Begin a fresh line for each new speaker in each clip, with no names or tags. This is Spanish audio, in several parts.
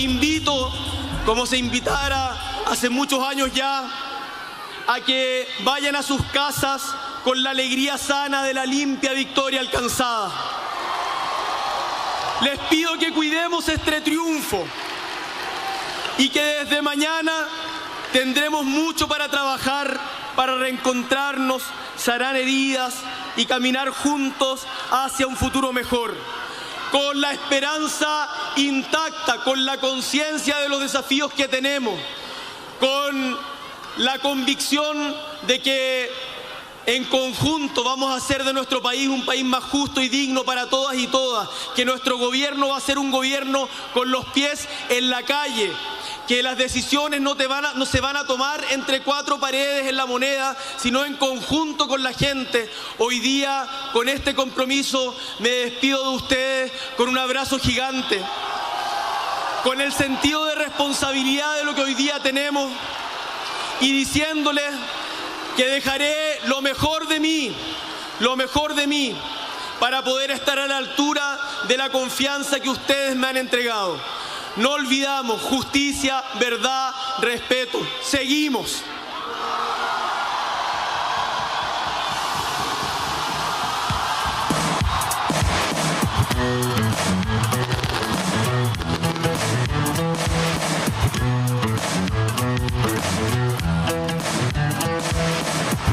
invito, como se invitara hace muchos años ya, a que vayan a sus casas con la alegría sana de la limpia victoria alcanzada. Les pido que cuidemos este triunfo y que desde mañana tendremos mucho para trabajar, para reencontrarnos, sanar heridas y caminar juntos hacia un futuro mejor, con la esperanza intacta, con la conciencia de los desafíos que tenemos, con la convicción de que en conjunto vamos a hacer de nuestro país un país más justo y digno para todas y todas, que nuestro gobierno va a ser un gobierno con los pies en la calle, que las decisiones no se van a tomar entre cuatro paredes en La Moneda, sino en conjunto con la gente. Hoy día, con este compromiso, me despido de ustedes con un abrazo gigante, con el sentido de responsabilidad de lo que hoy día tenemos y diciéndoles que dejaré lo mejor de mí, para poder estar a la altura de la confianza que ustedes me han entregado. No olvidamos justicia, verdad, respeto. Seguimos.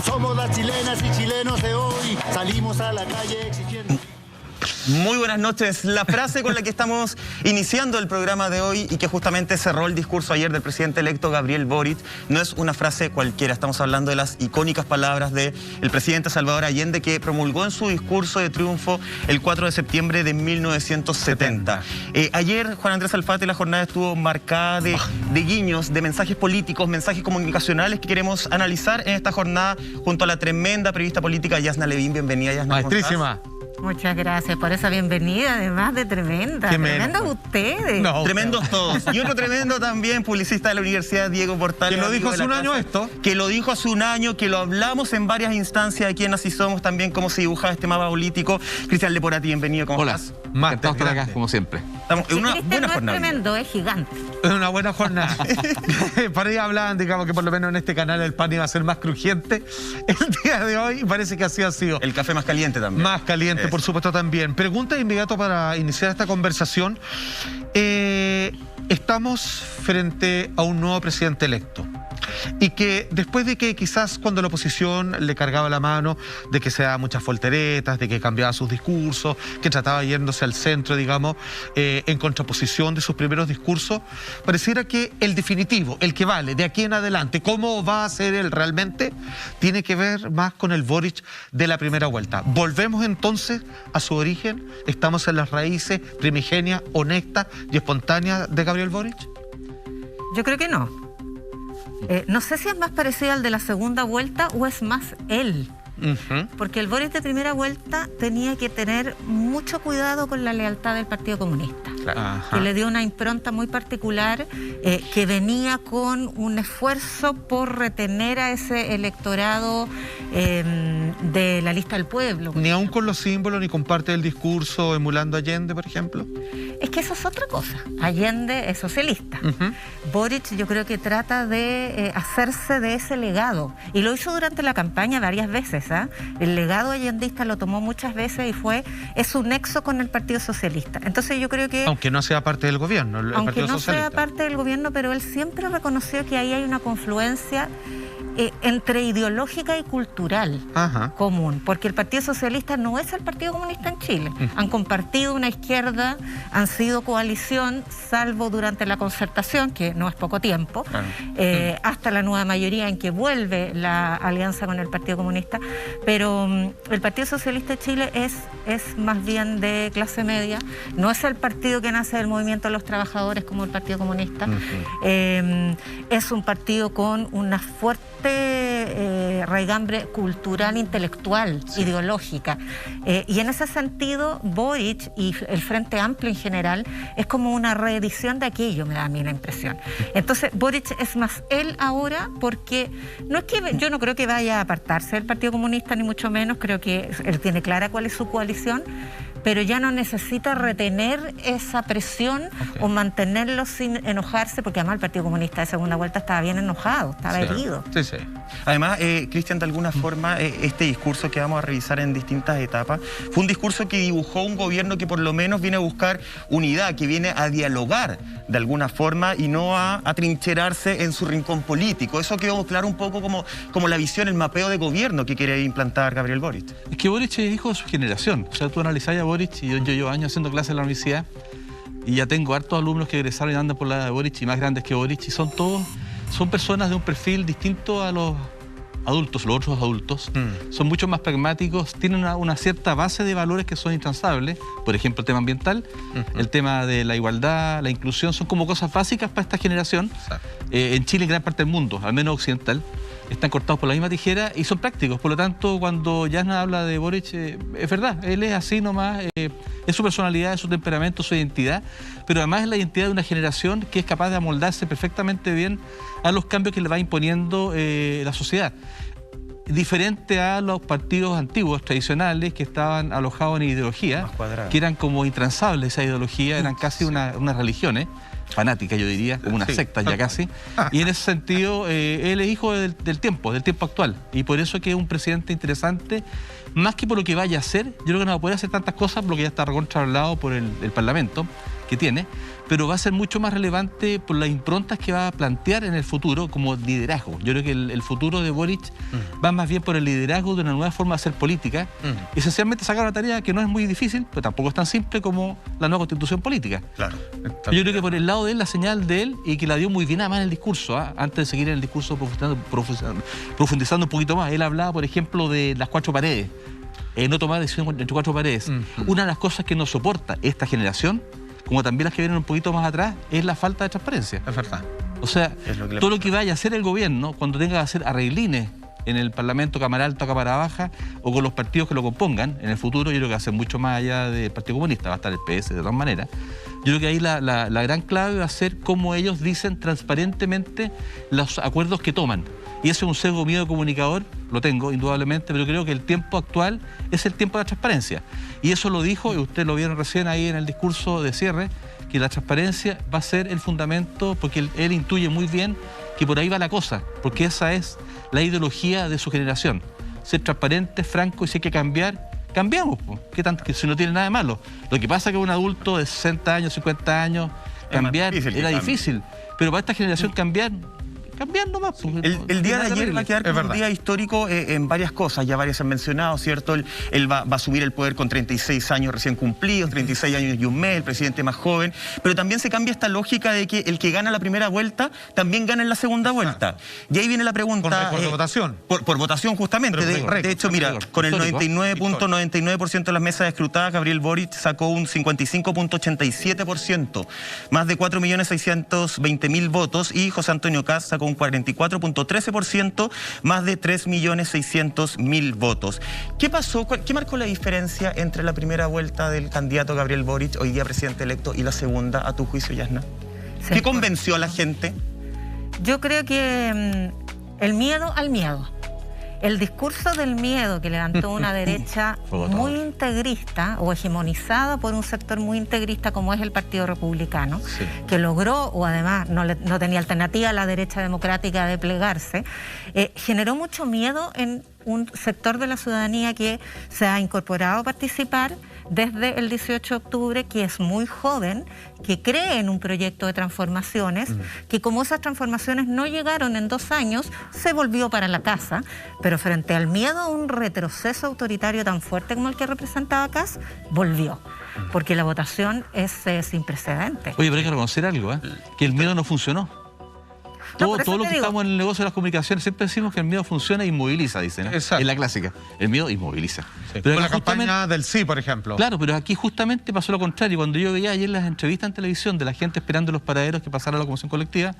Somos las chilenas y chilenos de hoy, salimos a la calle exigiendo...
Muy buenas noches. La frase con la que estamos iniciando el programa de hoy y que justamente cerró el discurso ayer del presidente electo Gabriel Boric no es una frase cualquiera. Estamos hablando de las icónicas palabras del presidente Salvador Allende, que promulgó en su discurso de triunfo el 4 de septiembre de 1970. Ayer, Juan Andrés Alfate, la jornada estuvo marcada de guiños, de mensajes políticos, mensajes comunicacionales que queremos analizar en esta jornada junto a la tremenda periodista política Yasna Levín. Bienvenida, Yasna.
Maestrísima.
Muchas gracias por esa bienvenida, además de tremenda. Tremendos ustedes.
No, tremendos todos. Y otro tremendo también, publicista de la Universidad, Diego Portales.
Que lo dijo hace un año esto.
Que lo dijo hace un año, que lo hablamos en varias instancias aquí en Así Somos, también cómo se dibujaba este mapa político. Cristian Leporati, bienvenido. ¿Cómo estás?
Más estamos por acá, como siempre.
Estamos en una buena jornada.
Es tremendo, es gigante.
Es una buena jornada. Para ir hablando, digamos que por lo menos en este canal el pan iba a ser más crujiente. El día de hoy parece que así ha sido.
El café más caliente también.
Más caliente, por supuesto, también. Pregunta de inmediato para iniciar esta conversación. Estamos frente a un nuevo presidente electo. Y que después de que quizás cuando la oposición le cargaba la mano de que se daba muchas volteretas, de que cambiaba sus discursos, que trataba yéndose al centro, digamos, en contraposición de sus primeros discursos, pareciera que el definitivo, el que vale de aquí en adelante, cómo va a ser él realmente, tiene que ver más con el Boric de la primera vuelta. ¿Volvemos entonces a su origen? ¿Estamos en las raíces primigenias, honestas y espontáneas de Gabriel Boric?
Yo creo que no. No sé si es más parecido al de la segunda vuelta o es más él. Porque el Boric de primera vuelta tenía que tener mucho cuidado con la lealtad del Partido Comunista, que le dio una impronta muy particular, que venía con un esfuerzo por retener a ese electorado de la lista del pueblo.
Ni aún con los símbolos, ni con parte del discurso emulando a Allende, por ejemplo.
Es que eso es otra cosa. Allende es socialista. Boric yo creo que trata de hacerse de ese legado, y lo hizo durante la campaña varias veces. El legado allendista lo tomó muchas veces y es su nexo con el Partido Socialista. Entonces yo creo que...
Aunque no sea parte del gobierno, el Partido Socialista.
Aunque no sea parte del gobierno, pero él siempre reconoció que ahí hay una confluencia entre ideológica y cultural común, porque el Partido Socialista no es el Partido Comunista en Chile. Han compartido una izquierda, han sido coalición, salvo durante la concertación, que no es poco tiempo, hasta la nueva mayoría en que vuelve la alianza con el Partido Comunista, pero el Partido Socialista de Chile es más bien de clase media, no es el partido que nace del movimiento de los trabajadores como el Partido Comunista, es un partido con una fuerte raigambre cultural, intelectual, ideológica. Y en ese sentido, Boric y el Frente Amplio en general es como una reedición de aquello, me da a mí la impresión. Entonces, Boric es más él ahora, porque no es que yo no creo que vaya a apartarse del Partido Comunista, ni mucho menos. Creo que él tiene clara cuál es su coalición, pero ya no necesita retener esa presión o mantenerlo sin enojarse, porque además el Partido Comunista de segunda vuelta estaba bien enojado, estaba herido.
Sí, sí. Además, Cristian, de alguna forma, este discurso que vamos a revisar en distintas etapas fue un discurso que dibujó un gobierno que por lo menos viene a buscar unidad, que viene a dialogar de alguna forma y no a atrincherarse en su rincón político. Eso quedó claro un poco como la visión, el mapeo de gobierno que quiere implantar Gabriel Boric.
Es que Boric es hijo de su generación. O sea, tú analizás a Boric, y yo llevo años haciendo clases en la universidad y ya tengo hartos alumnos que egresaron y andan por la edad de Boric y más grandes que Boric, y son personas de un perfil distinto a los adultos, los otros adultos. Son mucho más pragmáticos, tienen una cierta base de valores que son intransables. Por ejemplo, el tema ambiental, el tema de la igualdad, la inclusión, son como cosas básicas para esta generación. En Chile, en gran parte del mundo, al menos occidental, están cortados por la misma tijera y son prácticos. Por lo tanto, cuando Jasna habla de Boric, es verdad, él es así nomás, es su personalidad, es su temperamento, su identidad, pero además es la identidad de una generación que es capaz de amoldarse perfectamente bien a los cambios que le va imponiendo la sociedad. Diferente a los partidos antiguos, tradicionales, que estaban alojados en ideología, que eran como intransables esa ideología, eran casi unas religiones fanáticas, yo diría, como una secta ya casi. Y en ese sentido, él es hijo del tiempo actual. Y por eso que es un presidente interesante, más que por lo que vaya a hacer. Yo creo que no va a poder hacer tantas cosas porque ya está recontrahablado por el Parlamento que tiene, pero va a ser mucho más relevante por las improntas que va a plantear en el futuro como liderazgo. Yo creo que el futuro de Boric va más bien por el liderazgo de una nueva forma de hacer política. Esencialmente sacar una tarea que no es muy difícil, pero tampoco es tan simple como la nueva constitución política.
Claro.
Yo creo que por el lado de él, la señal de él, y que la dio muy bien además en el discurso, antes de seguir en el discurso profundizando un poquito más, él hablaba, por ejemplo, de las 4 paredes. No tomar decisiones entre 4 paredes. Una de las cosas que nos soporta esta generación, como también las que vienen un poquito más atrás, es la falta de transparencia.
Es verdad.
O sea, todo lo que vaya a hacer el gobierno, cuando tenga que hacer arreglines en el Parlamento, Cámara Alta o Cámara Baja, o con los partidos que lo compongan, en el futuro yo creo que va a ser mucho más allá del Partido Comunista, va a estar el PS de todas maneras. Yo creo que ahí la gran clave va a ser cómo ellos dicen transparentemente los acuerdos que toman. Y ese es un sesgo mío de comunicador, lo tengo indudablemente, pero creo que el tiempo actual es el tiempo de la transparencia. Y eso lo dijo, y ustedes lo vieron recién ahí en el discurso de cierre, que la transparencia va a ser el fundamento, porque él intuye muy bien que por ahí va la cosa, porque esa es la ideología de su generación. Ser transparente, franco, y si hay que cambiar, cambiamos. ¿Qué tanto? Que si no tiene nada de malo. Lo que pasa es que un adulto de 60 años, 50 años, cambiar era difícil. Pero para esta generación cambiar nomás.
El día de ayer va a quedar como un día histórico en varias cosas, ya varias han mencionado, ¿cierto? Él va a subir el poder con 36 años recién cumplidos, 36 años y un mes, el presidente más joven, pero también se cambia esta lógica de que el que gana la primera vuelta también gana en la segunda vuelta. Y ahí viene la pregunta...
¿Por votación?
Por votación, justamente. De hecho, mira, con el 99.99% de las mesas escrutadas, Gabriel Boric sacó un 55.87%, más de 4.620.000 votos, y José Antonio Kast sacó un 44.13%, más de 3.600.000 votos. ¿Qué pasó? ¿Qué marcó la diferencia entre la primera vuelta del candidato Gabriel Boric, hoy día presidente electo, y la segunda, a tu juicio, Jasna? Sí. ¿Qué convenció a la gente?
Yo creo que el miedo al miedo. El discurso del miedo que levantó una derecha muy integrista o hegemonizada por un sector muy integrista como es el Partido Republicano, que logró, o además no tenía alternativa a la derecha democrática de plegarse, generó mucho miedo en un sector de la ciudadanía que se ha incorporado a participar desde el 18 de octubre, que es muy joven, que cree en un proyecto de transformaciones, que como esas transformaciones no llegaron en 2 años, se volvió para la casa, pero frente al miedo a un retroceso autoritario tan fuerte como el que representaba Kast, volvió, porque la votación es sin precedentes.
Oye, pero hay que reconocer algo, que el miedo no funcionó. Todo lo que estamos en el negocio de las comunicaciones siempre decimos que el miedo funciona e inmoviliza, dicen. Es la clásica. El miedo inmoviliza.
Sí. Pero la campaña del sí, por ejemplo.
Claro, pero aquí justamente pasó lo contrario. Cuando yo veía ayer las entrevistas en televisión de la gente esperando en los paraderos que pasara la locomoción colectiva,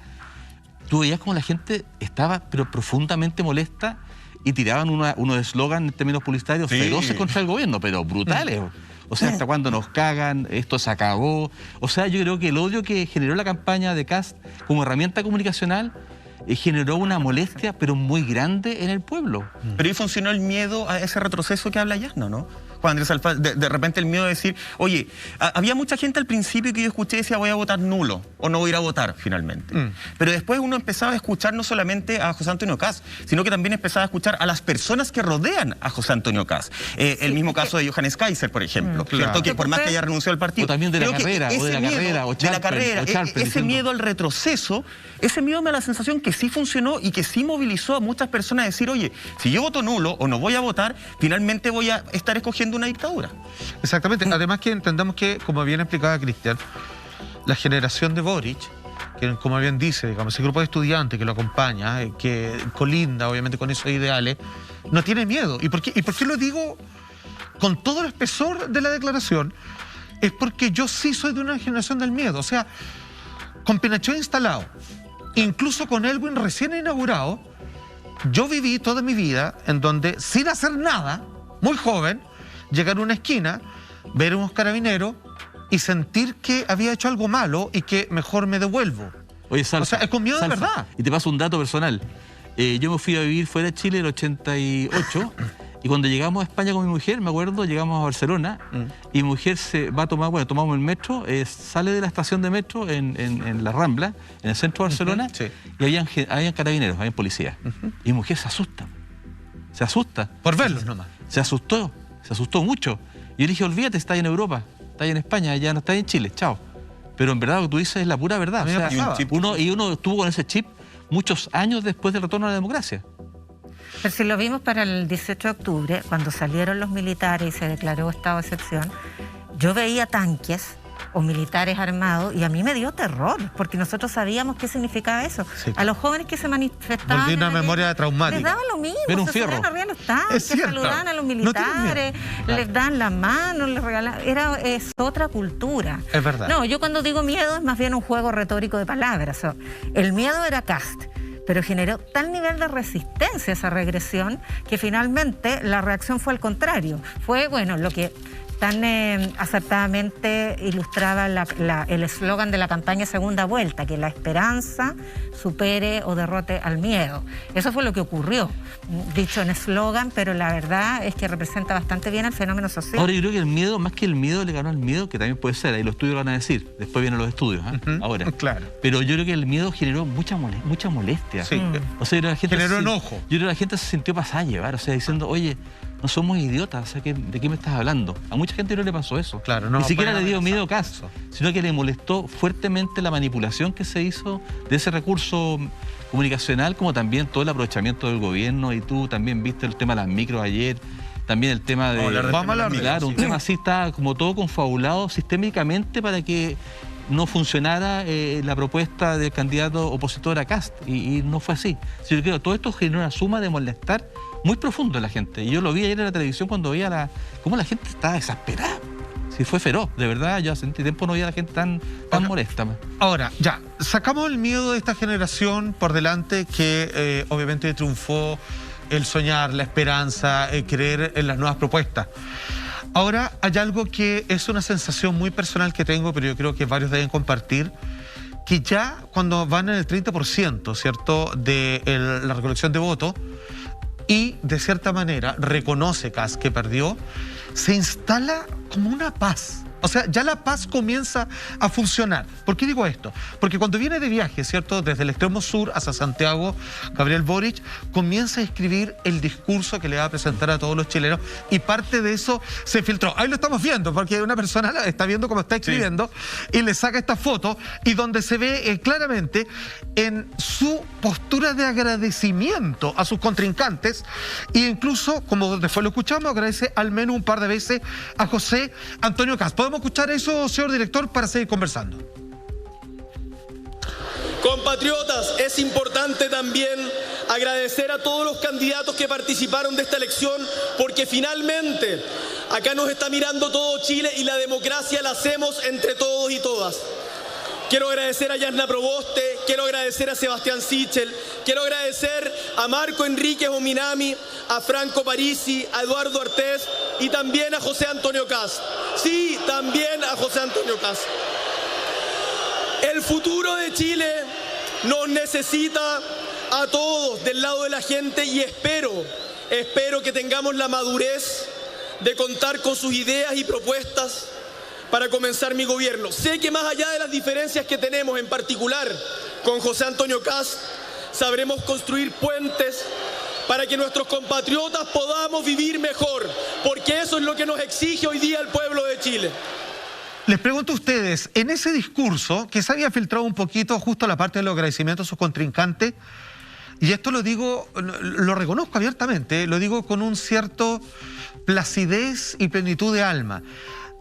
tú veías como la gente estaba pero profundamente molesta y tiraban unos eslogan en términos publicitarios feroces contra el gobierno, pero brutales. O sea, hasta cuándo nos cagan, esto se acabó. O sea, yo creo que el odio que generó la campaña de Kast como herramienta comunicacional generó una molestia, pero muy grande en el pueblo.
Pero ahí funcionó el miedo a ese retroceso que habla Yasna, ¿no? Juan Andrés Alfaro, de repente el miedo de decir, oye, había mucha gente al principio que yo escuché y decía voy a votar nulo o no voy a ir a votar finalmente. Pero después uno empezaba a escuchar no solamente a José Antonio Kast, sino que también empezaba a escuchar a las personas que rodean a José Antonio Kast. El mismo caso de Johannes Kaiser, por ejemplo, ¿cierto? Que por más que haya renunciado al partido.
O también de la carrera,
ese miedo al retroceso, ese miedo me da la sensación que sí funcionó y que sí movilizó a muchas personas a decir, oye, si yo voto nulo o no voy a votar, finalmente voy a estar escogiendo una dictadura.
Exactamente. Además que entendamos que, como bien explicaba Cristian, la generación de Boric, que como bien dice, digamos, ese grupo de estudiantes que lo acompaña, que colinda obviamente con esos ideales, no tiene miedo. ¿Y por qué lo digo con todo el espesor de la declaración? Es porque yo sí soy de una generación del miedo. O sea, con Pinochet instalado, incluso con Elwin recién inaugurado, yo viví toda mi vida en donde, sin hacer nada, muy joven, llegar a una esquina, ver a unos carabineros y sentir que había hecho algo malo y que mejor me devuelvo.
Oye, Salfa,
o sea, es con miedo de verdad.
Y te paso un dato personal. Yo me fui a vivir fuera de Chile en el 88 y cuando llegamos a España con mi mujer, me acuerdo, llegamos a Barcelona y mi mujer se va a tomar, bueno, tomamos el metro, sale de la estación de metro en la Rambla, en el centro de Barcelona, y habían carabineros, habían policías. Y mi mujer se asusta. Se asusta.
Por verlos nomás.
Se asustó mucho. Y yo le dije, olvídate, está ahí en Europa, está ahí en España, ya no está ahí en Chile, chao. Pero en verdad lo que tú dices es la pura verdad. O sea, uno estuvo con ese chip muchos años después del retorno a la democracia.
Pero si lo vimos para el 18 de octubre, cuando salieron los militares y se declaró estado de excepción, yo veía tanques o militares armados y a mí me dio terror, porque nosotros sabíamos qué significaba eso. Sí. A los jóvenes que se manifestaban...
Volví una memoria traumática.
Les daban lo mismo,
era un fierro.
Se arriba los tanques, saludaban a los militares, les dan la mano, les regalaban... Es otra cultura.
Es verdad.
No, yo cuando digo miedo es más bien un juego retórico de palabras. O sea, el miedo era Kast, pero generó tal nivel de resistencia a esa regresión que finalmente la reacción fue al contrario. Fue, bueno, lo que tan acertadamente ilustraba el eslogan de la campaña Segunda Vuelta, que la esperanza supere o derrote al miedo. Eso fue lo que ocurrió, dicho en eslogan, pero la verdad es que representa bastante bien el fenómeno social.
Ahora yo creo que el miedo, más que el miedo, le ganó al miedo, que también puede ser, ahí los estudios lo van a decir, después vienen los estudios, ahora.
Claro.
Pero yo creo que el miedo generó mucha molestia.
Sí.
O sea, la gente
generó enojo.
Yo creo que la gente se sintió pasada a llevar, o sea, diciendo, oye, no somos idiotas, o sea, ¿de qué me estás hablando? A mucha gente no le pasó eso.
Claro, no,
ni siquiera le dio miedo Kast, sino que le molestó fuertemente la manipulación que se hizo de ese recurso comunicacional, como también todo el aprovechamiento del gobierno, y tú también viste el tema de las micros ayer, también el tema de... Claro, un tema así está como todo confabulado sistémicamente para que no funcionara la propuesta del candidato opositor a Kast, y no fue así. Yo creo que todo esto generó una suma de molestar muy profundo en la gente. Y yo lo vi ayer en la televisión cuando veía cómo la gente estaba desesperada. Sí, fue feroz, de verdad. Yo hace tiempo no veía a la gente tan molesta.
Ahora, ya, sacamos el miedo de esta generación por delante que obviamente triunfó el soñar, la esperanza, el creer en las nuevas propuestas. Ahora, hay algo que es una sensación muy personal que tengo, pero yo creo que varios deben compartir, que ya cuando van en el 30%, ¿cierto?, de la recolección de votos, y de cierta manera reconoce Kast que perdió, se instala como una paz. O sea, ya la paz comienza a funcionar. ¿Por qué digo esto? Porque cuando viene de viaje, ¿cierto?, desde el extremo sur hacia Santiago, Gabriel Boric comienza a escribir el discurso que le va a presentar a todos los chilenos, y parte de eso se filtró. Ahí lo estamos viendo, porque una persona está viendo cómo está escribiendo, y le saca esta foto, y donde se ve claramente en su postura de agradecimiento a sus contrincantes, e incluso, como después lo escuchamos, agradece al menos un par de veces a José Antonio Kast. ¿Podemos escuchar eso, señor director, para seguir conversando?
Compatriotas, es importante también agradecer a todos los candidatos que participaron de esta elección, porque finalmente acá nos está mirando todo Chile y la democracia la hacemos entre todos y todas. quiero agradecer a Yasna Proboste, quiero agradecer a Sebastián Sichel, quiero agradecer a Marco Enríquez Ominami, a Franco Parisi, a Eduardo Artés y también a José Antonio Kast. Sí, también a José Antonio Kast. El futuro de Chile nos necesita a todos del lado de la gente y espero que tengamos la madurez de contar con sus ideas y propuestas para comenzar mi gobierno. Sé que más allá de las diferencias que tenemos, en particular con José Antonio Kast, sabremos construir puentes para que nuestros compatriotas podamos vivir mejor, porque eso es lo que nos exige hoy día el pueblo de Chile.
Les pregunto a ustedes, en ese discurso que se había filtrado un poquito justo la parte de los agradecimientos a sus contrincantes, y esto lo digo, lo reconozco abiertamente, lo digo con un cierto placidez y plenitud de alma.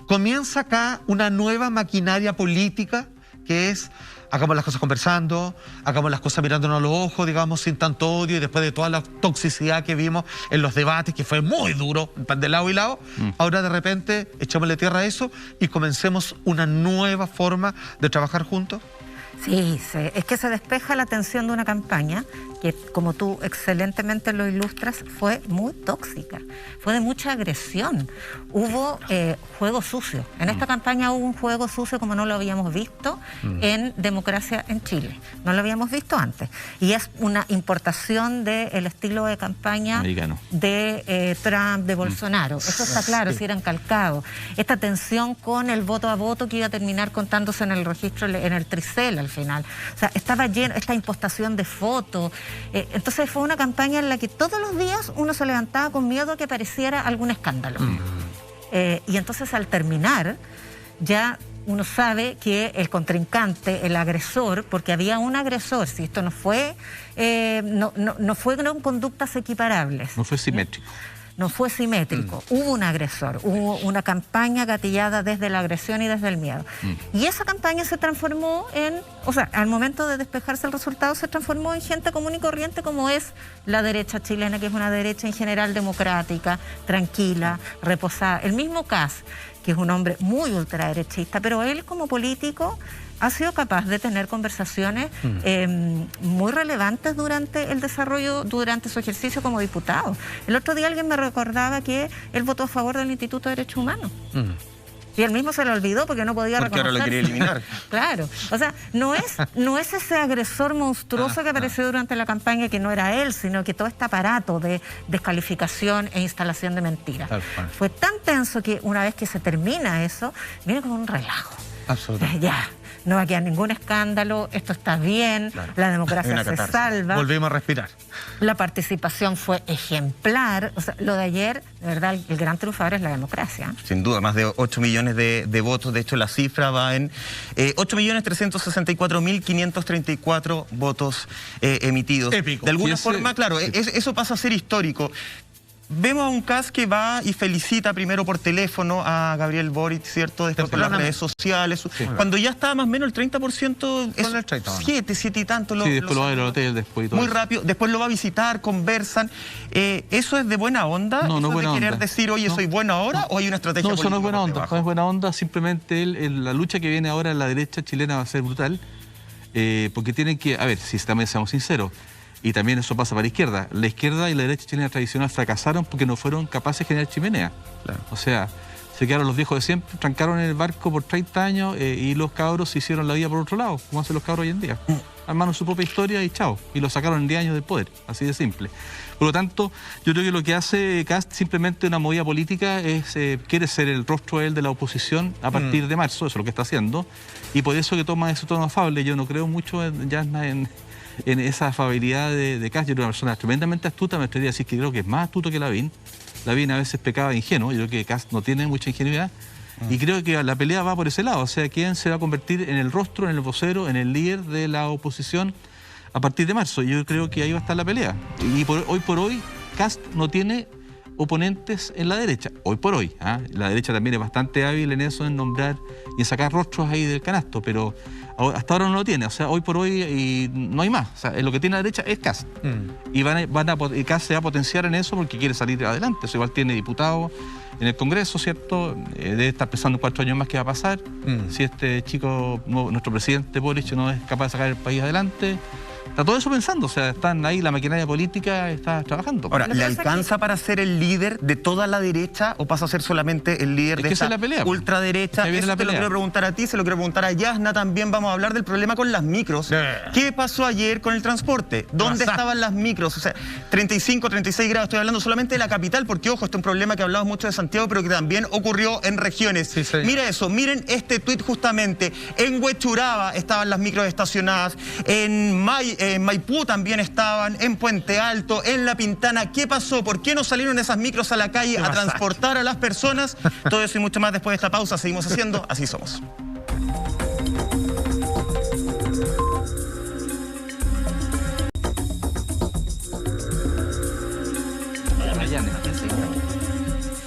Comienza acá una nueva maquinaria política que es: hagamos las cosas conversando, hagamos las cosas mirándonos a los ojos, digamos, sin tanto odio, y después de toda la toxicidad que vimos en los debates, que fue muy duro, de lado y lado, ahora de repente echémosle tierra a eso y comencemos una nueva forma de trabajar juntos.
Sí, es que se despeja la tensión de una campaña que, como tú excelentemente lo ilustras, fue muy tóxica, fue de mucha agresión. Hubo juego sucio. En esta campaña hubo un juego sucio como no lo habíamos visto en democracia en Chile. No lo habíamos visto antes. Y es una importación del estilo de campaña americano de Trump, de Bolsonaro. Eso está claro, si eran calcados. Esta tensión con el voto a voto que iba a terminar contándose en el registro, en el Tricel al final. O sea, estaba lleno, esta impostación de fotos. Entonces fue una campaña en la que todos los días uno se levantaba con miedo a que apareciera algún escándalo. Y entonces al terminar, ya uno sabe que el contrincante, el agresor, porque había un agresor, si esto no fue, no fueron conductas equiparables.
No fue simétrico.
No fue simétrico, hubo un agresor, hubo una campaña gatillada desde la agresión y desde el miedo. Y esa campaña se transformó en, o sea, al momento de despejarse el resultado, se transformó en gente común y corriente como es la derecha chilena, que es una derecha en general democrática, tranquila, reposada. El mismo Kast, que es un hombre muy ultraderechista, pero él como político ha sido capaz de tener conversaciones muy relevantes durante el desarrollo, durante su ejercicio como diputado. El otro día alguien me recordaba que él votó a favor del Instituto de Derechos Humanos. Y él mismo se lo olvidó porque no podía reconocer.
Porque ahora lo quería eliminar.
Claro. O sea, no es ese agresor monstruoso que apareció durante la campaña, que no era él, sino que todo este aparato de descalificación e instalación de mentiras. Fue tan tenso que una vez que se termina eso, viene como un relajo.
Absolutamente.
Ya. No va a quedar ningún escándalo, esto está bien, la democracia se salva.
Volvimos a respirar.
La participación fue ejemplar. O sea, lo de ayer, de verdad, el gran triunfador es la democracia.
Sin duda, más de 8 millones de votos. De hecho, la cifra va en 8.364.534 votos emitidos.
Épico.
De alguna forma, claro, eso pasa a ser histórico. Vemos a un Kast que va y felicita primero por teléfono a Gabriel Boric, ¿cierto? Después por las redes sociales. Sí. Cuando ya estaba más o menos el 30%, es 7 y tanto.
Sí, después lo va al hotel, después y todo.
Muy rápido, después lo va a visitar, conversan. ¿Eso es de buena onda?
No, no es buena onda.
¿Querer decir, oye, soy buena ahora o hay una estrategia política?
No, eso no es buena onda. No es buena onda, simplemente la lucha que viene ahora en la derecha chilena va a ser brutal. Porque tienen que, a ver, si también seamos sinceros, y también eso pasa para la izquierda. La izquierda y la derecha chilena tradicional fracasaron porque no fueron capaces de generar chimenea. Claro. O sea, se quedaron los viejos de siempre, trancaron en el barco por 30 años y los cabros se hicieron la vida por otro lado, como hacen los cabros hoy en día. Armaron su propia historia y chao. Y lo sacaron en 10 años del poder, así de simple. Por lo tanto, yo creo que lo que hace Kast, simplemente una movida política, es quiere ser el rostro él de la oposición a partir de marzo, eso es lo que está haciendo. Y por eso que toma ese tono afable. Yo no creo mucho en esa afabilidad de Kast. Yo era una persona tremendamente astuta, me atrevería a decir que creo que es más astuto que Lavín. Lavín a veces pecaba de ingenuo, yo creo que Kast no tiene mucha ingenuidad. Y creo que la pelea va por ese lado, o sea, quién se va a convertir en el rostro, en el vocero, en el líder de la oposición a partir de marzo. Yo creo que ahí va a estar la pelea. Y hoy por hoy, Kast no tiene oponentes en la derecha, hoy por hoy. La derecha también es bastante hábil en eso, en nombrar y en sacar rostros ahí del canasto, pero hasta ahora no lo tiene. O sea, hoy por hoy no hay más. O sea, lo que tiene la derecha es Kast. Y Kast se va a potenciar en eso porque quiere salir adelante. O sea, igual tiene diputados en el Congreso, ¿cierto? Debe estar pensando en 4 años más qué va a pasar. Si este chico, nuestro presidente Boric, no es capaz de sacar el país adelante. Está todo eso pensando, o sea, están ahí, la maquinaria política está trabajando.
Ahora, ¿le alcanza para ser el líder de toda la derecha o pasa a ser solamente el líder de esta ultraderecha? Eso te lo quiero preguntar a ti, se lo quiero preguntar a Yasna también. Vamos a hablar del problema con las micros. ¿Qué pasó ayer con el transporte? ¿Dónde estaban las micros? O sea, 35, 36 grados, estoy hablando solamente de la capital, porque ojo, este es un problema que hablamos mucho de Santiago, pero que también ocurrió en regiones. Sí, mira eso, miren este tuit justamente. En Huechuraba estaban las micros estacionadas, en Maipú también estaban, en Puente Alto, en La Pintana. ¿Qué pasó? ¿Por qué no salieron esas micros a la calle a transportar a las personas? Todo eso y mucho más después de esta pausa. Seguimos haciendo Así Somos.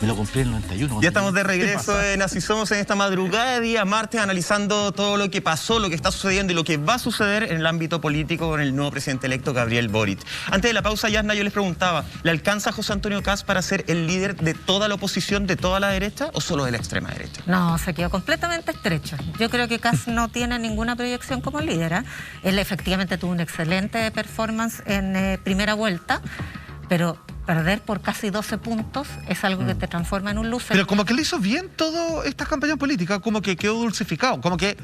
Me lo compré en el 91.
Ya estamos de regreso en Así Somos en esta madrugada de día martes, analizando todo lo que pasó, lo que está sucediendo y lo que va a suceder en el ámbito político con el nuevo presidente electo Gabriel Boric. Antes de la pausa, Yasna, yo les preguntaba, ¿le alcanza a José Antonio Kast para ser el líder de toda la oposición, de toda la derecha o solo de la extrema derecha?
No, se quedó completamente estrecho. Yo creo que Kast no tiene ninguna proyección como líder. Él efectivamente tuvo una excelente performance en primera vuelta, pero perder por casi 12 puntos es algo que te transforma en un loser.
Pero como que le hizo bien todas estas campañas políticas, como que quedó dulcificado, como que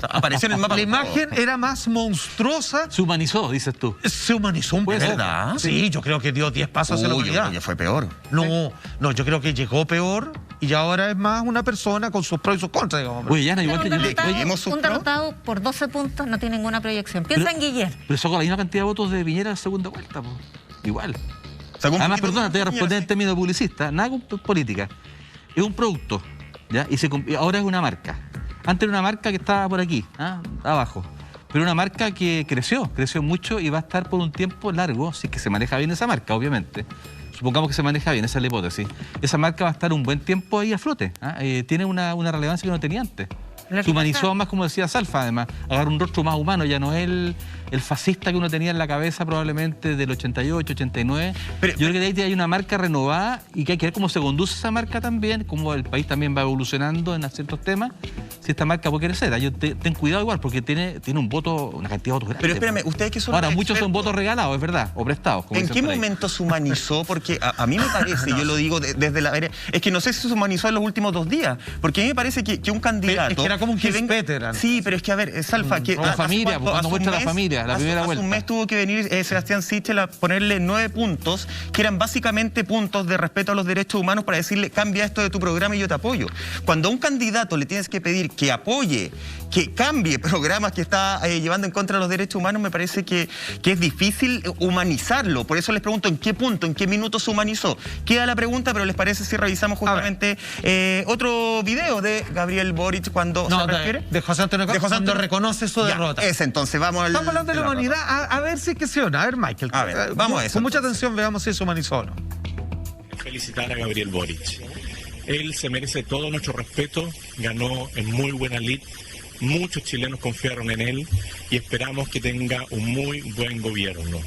apareció en el mapa.
La imagen era más monstruosa.
Se humanizó, dices tú.
Se humanizó un poco.
¿Verdad?
Sí, yo creo que dio 10 pasos hacia la humanidad.
Yo creo que fue peor.
No, yo creo que llegó peor y ahora es más una persona con sus pros y sus contras, digamos.
Oye, Yana, igual
un derrotado por 12 puntos no tiene ninguna proyección. Piensa en Guillermo.
Pero sacó la misma cantidad de votos de Piñera en segunda vuelta, po. Igual. Además, perdona, te voy a responder en términos de publicista, nada con política. Es un producto, ¿ya? Y ahora es una marca. Antes era una marca que estaba por aquí, abajo. Pero una marca que creció mucho y va a estar por un tiempo largo, si es que se maneja bien esa marca, obviamente. Supongamos que se maneja bien, esa es la hipótesis. Esa marca va a estar un buen tiempo ahí a flote. Tiene una relevancia que no tenía antes. Se humanizó más, como decía Salfa, además. Agarra un rostro más humano, ya no es el fascista que uno tenía en la cabeza probablemente del 88, 89. Yo creo que de ahí hay una marca renovada y que hay que ver cómo se conduce esa marca también, cómo el país también va evolucionando en ciertos temas. Si esta marca puede crecer, ten cuidado igual, porque tiene un voto, una cantidad de votos grandes.
Pero espérame, ustedes que son
ahora, muchos son votos regalados, es verdad, o prestados.
¿En qué momento se humanizó? Porque a mí me parece, yo lo digo desde la... Es que no sé si se humanizó en los últimos 2 días, porque a mí me parece que un candidato...
Es que era como un veterano.
Sí, pero es que, a ver, Salfa, que...
La familia, cuando muestra la familia, la primera vuelta.
Hace un mes tuvo que venir Sebastián Sichel a ponerle 9 puntos, que eran básicamente puntos de respeto a los derechos humanos para decirle, cambia esto de tu programa y yo te apoyo. Cuando a un candidato le tienes que pedir que apoye, que cambie programas que está llevando en contra de los derechos humanos, me parece que es difícil humanizarlo. Por eso les pregunto, ¿en qué punto, en qué minuto se humanizó? Queda la pregunta, pero ¿les parece si revisamos justamente otro video de Gabriel Boric cuando se refiere?
De José Antonio Kast, cuando reconoce su derrota.
Ese, entonces, vamos al...
Estamos hablando de la humanidad, a ver si es que se ona. A ver, Michael.
A ver, vamos a eso.
Con mucha atención veamos si se humanizó o no.
Felicitar a Gabriel Boric. Él se merece todo nuestro respeto, ganó en muy buena lid. Muchos chilenos confiaron en él y esperamos que tenga un muy buen gobierno.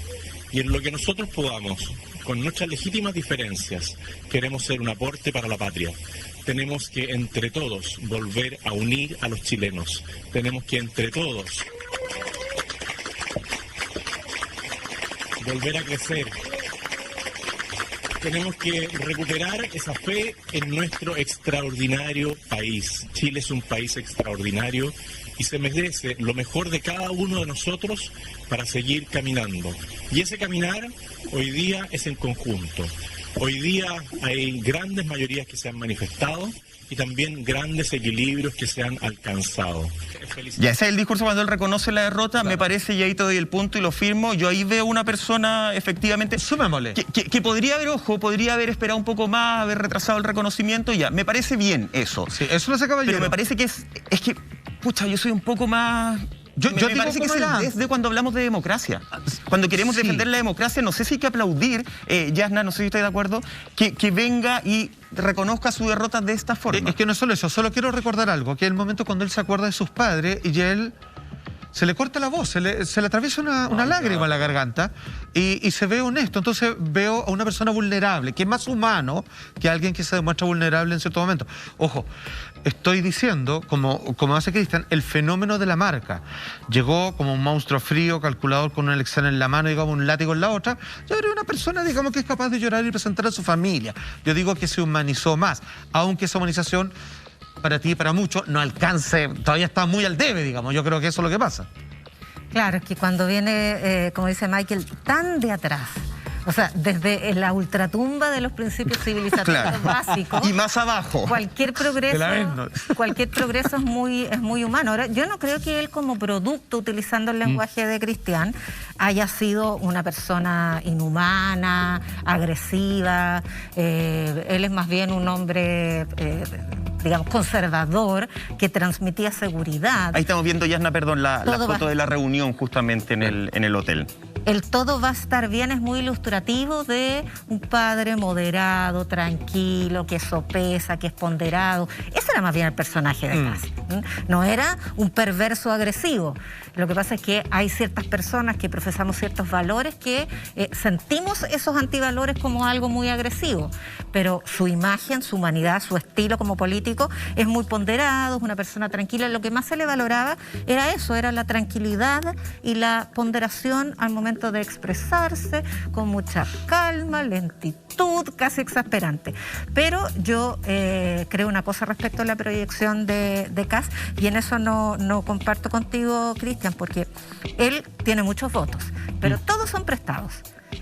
Y en lo que nosotros podamos, con nuestras legítimas diferencias, queremos ser un aporte para la patria. Tenemos que entre todos volver a unir a los chilenos. Tenemos que entre todos volver a crecer. Tenemos que recuperar esa fe en nuestro extraordinario país. Chile es un país extraordinario y se merece lo mejor de cada uno de nosotros para seguir caminando. Y ese caminar hoy día es en conjunto. Hoy día hay grandes mayorías que se han manifestado y también grandes equilibrios que se han alcanzado.
Ya ese es el discurso cuando él reconoce la derrota, claro. Me parece, y ahí te doy el punto y lo firmo, yo ahí veo una persona efectivamente que podría haber esperado un poco más, haber retrasado el reconocimiento, ya, me parece bien eso.
Sí, eso lo hace caballero.
Pero me parece que es que, pucha, yo soy un poco más Me parece que es el desde cuando hablamos de democracia. Cuando queremos defender la democracia, no sé si hay que aplaudir, Yasna, no sé si estoy de acuerdo, que venga y reconozca su derrota de esta forma.
Es que no es solo eso, solo quiero recordar algo, que es el momento cuando él se acuerda de sus padres y él se le corta la voz, se le atraviesa una lágrima en la garganta y se ve honesto. Entonces veo a una persona vulnerable, que es más humano que alguien que se demuestra vulnerable en cierto momento. Ojo, estoy diciendo, como hace Cristian, el fenómeno de la marca. Llegó como un monstruo frío, calculador, con una elección en la mano, digamos, un látigo en la otra. Yo creo una persona, digamos, que es capaz de llorar y presentar a su familia. Yo digo que se humanizó más, aunque esa humanización para ti y para muchos no alcance, todavía está muy al debe, digamos. Yo creo que eso es lo que pasa.
Claro, es que cuando viene, como dice Michael, tan de atrás, o sea, desde la ultratumba de los principios civilizatorios básicos.
Y más abajo.
Cualquier progreso es muy humano. Ahora, yo no creo que él como producto, utilizando el lenguaje de Cristian, haya sido una persona inhumana, agresiva. Él es más bien un hombre, digamos, conservador, que transmitía seguridad.
Ahí estamos viendo, Yasna, perdón, la foto de la reunión justamente en el hotel.
El todo va a estar bien es muy ilustrativo de un padre moderado, tranquilo, que sopesa, que es ponderado. Ese era más bien el personaje de Kast. No era un perverso agresivo. Lo que pasa es que hay ciertas personas que profesamos ciertos valores que sentimos esos antivalores como algo muy agresivo, pero su imagen, su humanidad, su estilo como político es muy ponderado, es una persona tranquila. Lo que más se le valoraba era eso, era la tranquilidad y la ponderación al momento de expresarse, con mucha calma, lentitud, casi exasperante. Pero yo creo una cosa respecto a la proyección de Kast, y en eso no comparto contigo, Cristian, porque él tiene muchos votos, pero todos son prestados.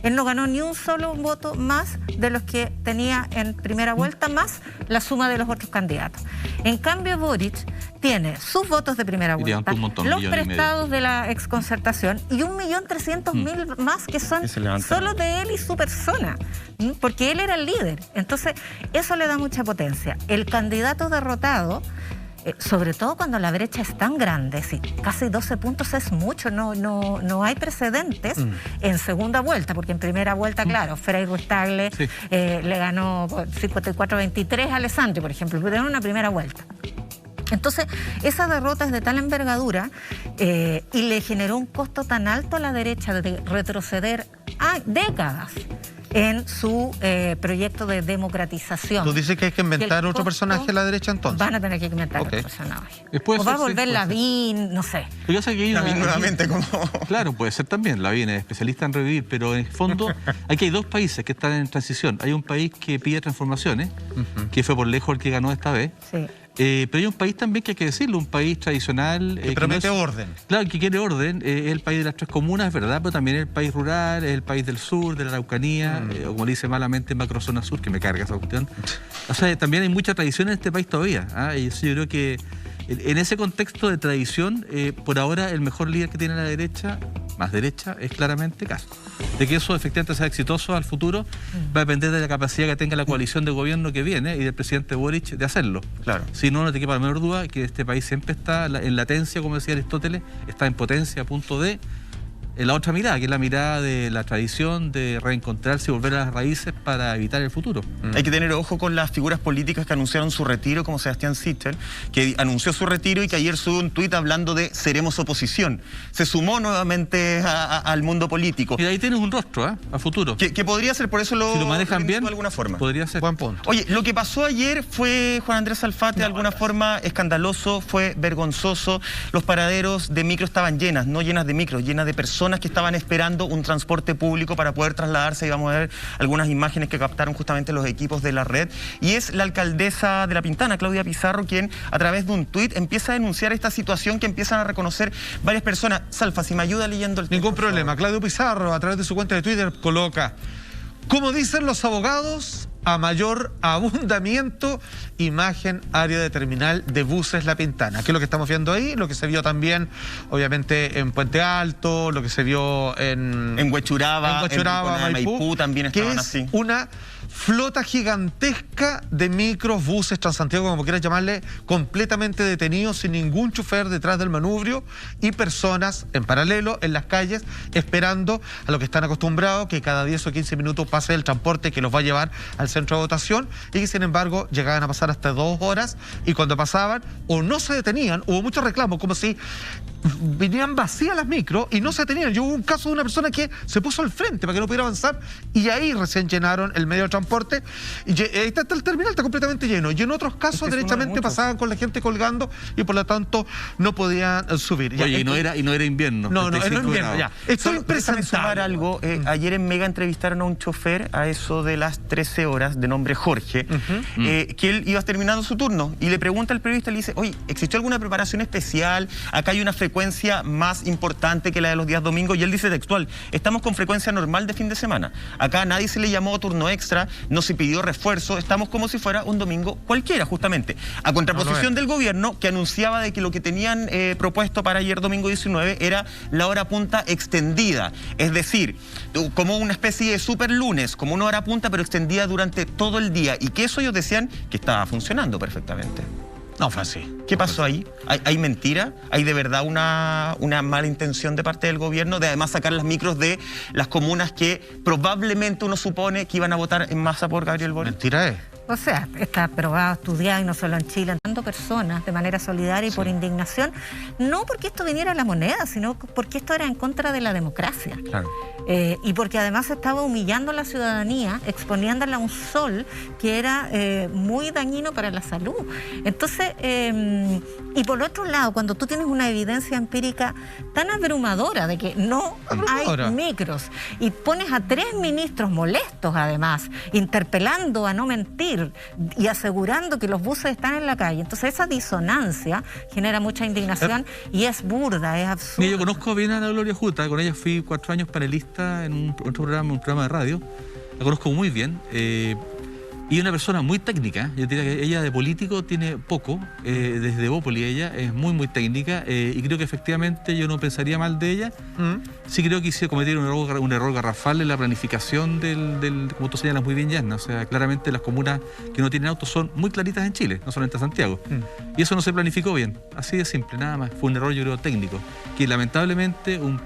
Él no ganó ni un solo voto más de los que tenía en primera vuelta, más la suma de los otros candidatos. En cambio, Boric tiene sus votos de primera vuelta, los prestados de la exconcertación y 1.300.000 más que son solo de él y su persona, porque él era el líder. Entonces, eso le da mucha potencia. El candidato derrotado, sobre todo cuando la brecha es tan grande, sí, casi 12 puntos es mucho, no hay precedentes en segunda vuelta, porque en primera vuelta, claro, Frei Ruiz-Tagle le ganó 54-23 a Alessandri, por ejemplo, pero en una primera vuelta. Entonces, esa derrota es de tal envergadura y le generó un costo tan alto a la derecha de retroceder a décadas en su proyecto de democratización.
¿Tú dices que hay que inventar otro personaje a la derecha entonces?
Van a tener que inventar otro personaje.
O
va a volver Lavín, no sé.
Yo sé que
Lavín nuevamente como...
Claro, puede ser también. Lavín es especialista en revivir, pero en el fondo aquí hay dos países que están en transición. Hay un país que pide transformaciones, que fue por lejos el que ganó esta vez.
Sí.
Pero hay un país también que hay que decirlo, un país tradicional.
Que promete orden.
Claro, que quiere orden. Es el país de las 3 comunas, es verdad, pero también es el país rural, es el país del sur, de la Araucanía, o como le dice malamente, macrozona sur, que me carga esa cuestión. O sea, también hay mucha tradición en este país todavía. Y eso yo creo que en ese contexto de tradición, por ahora el mejor líder que tiene la derecha, más derecha, es claramente Kast. De que eso efectivamente sea exitoso al futuro va a depender de la capacidad que tenga la coalición de gobierno que viene y del presidente Boric de hacerlo.
Claro.
Si no te quepa la menor duda que este país siempre está en latencia, como decía Aristóteles, está en potencia a punto de la otra mirada, que es la mirada de la tradición, de reencontrarse y volver a las raíces para evitar el futuro.
Hay que tener ojo con las figuras políticas que anunciaron su retiro, como Sebastián Sichel, que anunció su retiro y que ayer subió un tuit hablando de seremos oposición. Se sumó nuevamente al mundo político.
Y ahí tienes un rostro, a futuro.
Que podría ser, por eso
si lo manejan bien,
de alguna forma.
Podría ser.
Buen punto.
Oye, lo que pasó ayer fue, Juan Andrés Alfate, de alguna forma escandaloso, fue vergonzoso. Los paraderos de micro estaban llenas, no llenas de micros, llenas de personas que estaban esperando un transporte público para poder trasladarse, y vamos a ver algunas imágenes que captaron justamente los equipos de la red. Y es la alcaldesa de La Pintana, Claudia Pizarro, quien a través de un tuit empieza a denunciar esta situación que empiezan a reconocer varias personas. Salfa, si me ayuda leyendo el texto.
Ningún problema. Claudio Pizarro, a través de su cuenta de Twitter, coloca: como dicen los abogados, a mayor abundamiento, imagen área de terminal de buses La Pintana. Que es lo que estamos viendo ahí, lo que se vio también, obviamente, en Puente Alto, lo que se vio en
Huechuraba,
en
Maipú también estaban
que es
así.
Una flota gigantesca de micros, buses, Transantiago, como quieras llamarle, completamente detenidos, sin ningún chofer detrás del manubrio y personas en paralelo en las calles esperando a lo que están acostumbrados, que cada 10 o 15 minutos pase el transporte que los va a llevar al centro de votación, y que sin embargo llegaban a pasar hasta 2 horas, y cuando pasaban o no se detenían, hubo muchos reclamos, como si venían vacías las micros y no se detenían. Yo hubo un caso de una persona que se puso al frente para que no pudiera avanzar, y ahí recién llenaron el medio de transporte, y ahí está el terminal, está completamente lleno, y en otros casos derechamente pasaban con la gente colgando y por lo tanto no podían subir.
Oye, y no era invierno.
No, era invierno, ya. Esto es impresentable.
Algo. Ayer en Mega entrevistaron a un chofer a eso de las 13 horas, de nombre Jorge, que él iba terminando su turno y le pregunta al periodista, le dice, oye, ¿existió alguna preparación especial? Acá hay una frecuencia más importante que la de los días domingos, y él dice textual, estamos con frecuencia normal de fin de semana. Acá a nadie se le llamó turno extra, no se pidió refuerzo, estamos como si fuera un domingo cualquiera, justamente. A contraposición del gobierno, que anunciaba de que lo que tenían propuesto para ayer domingo 19 era la hora punta extendida, es decir, como una especie de super lunes, como una hora punta pero extendida durante todo el día, y que eso ellos decían que estaba funcionando perfectamente.
No fue así.
¿Qué pasó ahí? ¿Hay mentira? ¿Hay de verdad una mala intención de parte del gobierno de además sacar las micros de las comunas que probablemente uno supone que iban a votar en masa por Gabriel Boric?
Mentira es.
O sea, está probado, estudiado, y no solo en Chile, tanto personas de manera solidaria y por indignación, no porque esto viniera a la moneda, sino porque esto era en contra de la democracia.
Claro.
Y porque además estaba humillando a la ciudadanía, exponiéndola a un sol que era muy dañino para la salud. Entonces, y por otro lado, cuando tú tienes una evidencia empírica tan abrumadora de que no hay micros, y pones a 3 ministros molestos además, interpelando a no mentir y asegurando que los buses están en la calle, entonces esa disonancia genera mucha indignación y es burda, es absurda.
Mira, yo conozco bien a la Gloria Huta, con ella fui 4 años panelista en un programa de radio, la conozco muy bien, y una persona muy técnica. Yo diría que ella de político tiene poco, desde Bópoli ella es muy técnica, y creo que efectivamente yo no pensaría mal de ella. Sí creo que cometieron un error garrafal en la planificación del como tú señalas muy bien, Yasna. O sea, claramente las comunas que no tienen autos son muy claritas en Chile, no solamente Santiago. Y eso no se planificó bien, así de simple, nada más. Fue un error, yo creo, técnico, que lamentablemente un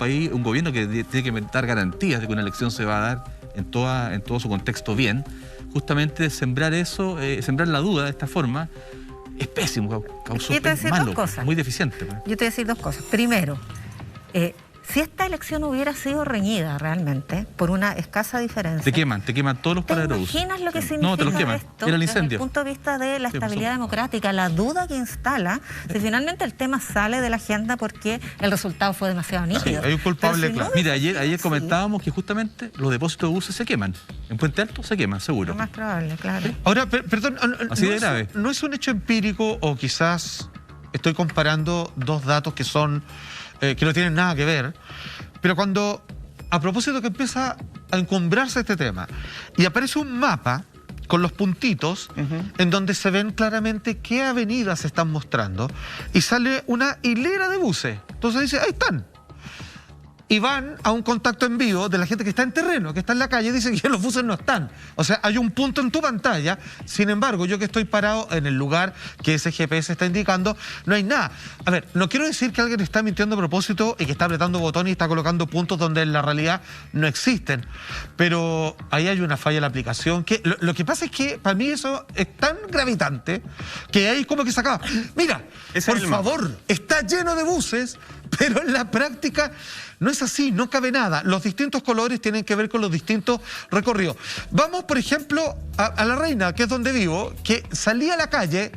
gobierno que tiene que dar garantías de que una elección se va a dar en todo su contexto bien, justamente sembrar eso, sembrar la duda de esta forma, es pésimo, causó malo, muy deficiente.
Yo te voy a decir 2 cosas. Primero, si esta elección hubiera sido reñida realmente, por una escasa diferencia...
Te queman todos los paraderos.
¿Te imaginas lo que significa esto
era el
desde
incendio.
el punto de vista de la estabilidad democrática? La duda que instala, si finalmente el tema sale de la agenda porque el resultado fue demasiado nítido.
Sí, hay un culpable, claro.
Mira, ayer comentábamos que justamente los depósitos de buses se queman. En Puente Alto se queman, seguro.
Lo más probable, claro.
Ahora, perdón,
así de grave.
No es un hecho empírico, o quizás estoy comparando 2 datos que son... que no tienen nada que ver, pero cuando, a propósito que empieza a encumbrarse este tema, y aparece un mapa con los puntitos, en donde se ven claramente qué avenidas se están mostrando, y sale una hilera de buses. Entonces dice, ahí están. Y van a un contacto en vivo de la gente que está en terreno, que está en la calle, y dicen que los buses no están. O sea, hay un punto en tu pantalla, sin embargo, yo que estoy parado en el lugar que ese GPS está indicando, no hay nada. A ver, no quiero decir que alguien está mintiendo a propósito y que está apretando botones y está colocando puntos donde en la realidad no existen, pero ahí hay una falla en la aplicación. Que lo que pasa es que para mí eso es tan gravitante que ahí como que se acaba. Mira, por favor, está lleno de buses, pero en la práctica no es así, no cabe nada. Los distintos colores tienen que ver con los distintos recorridos. Vamos, por ejemplo, a La Reina, que es donde vivo, que salí a la calle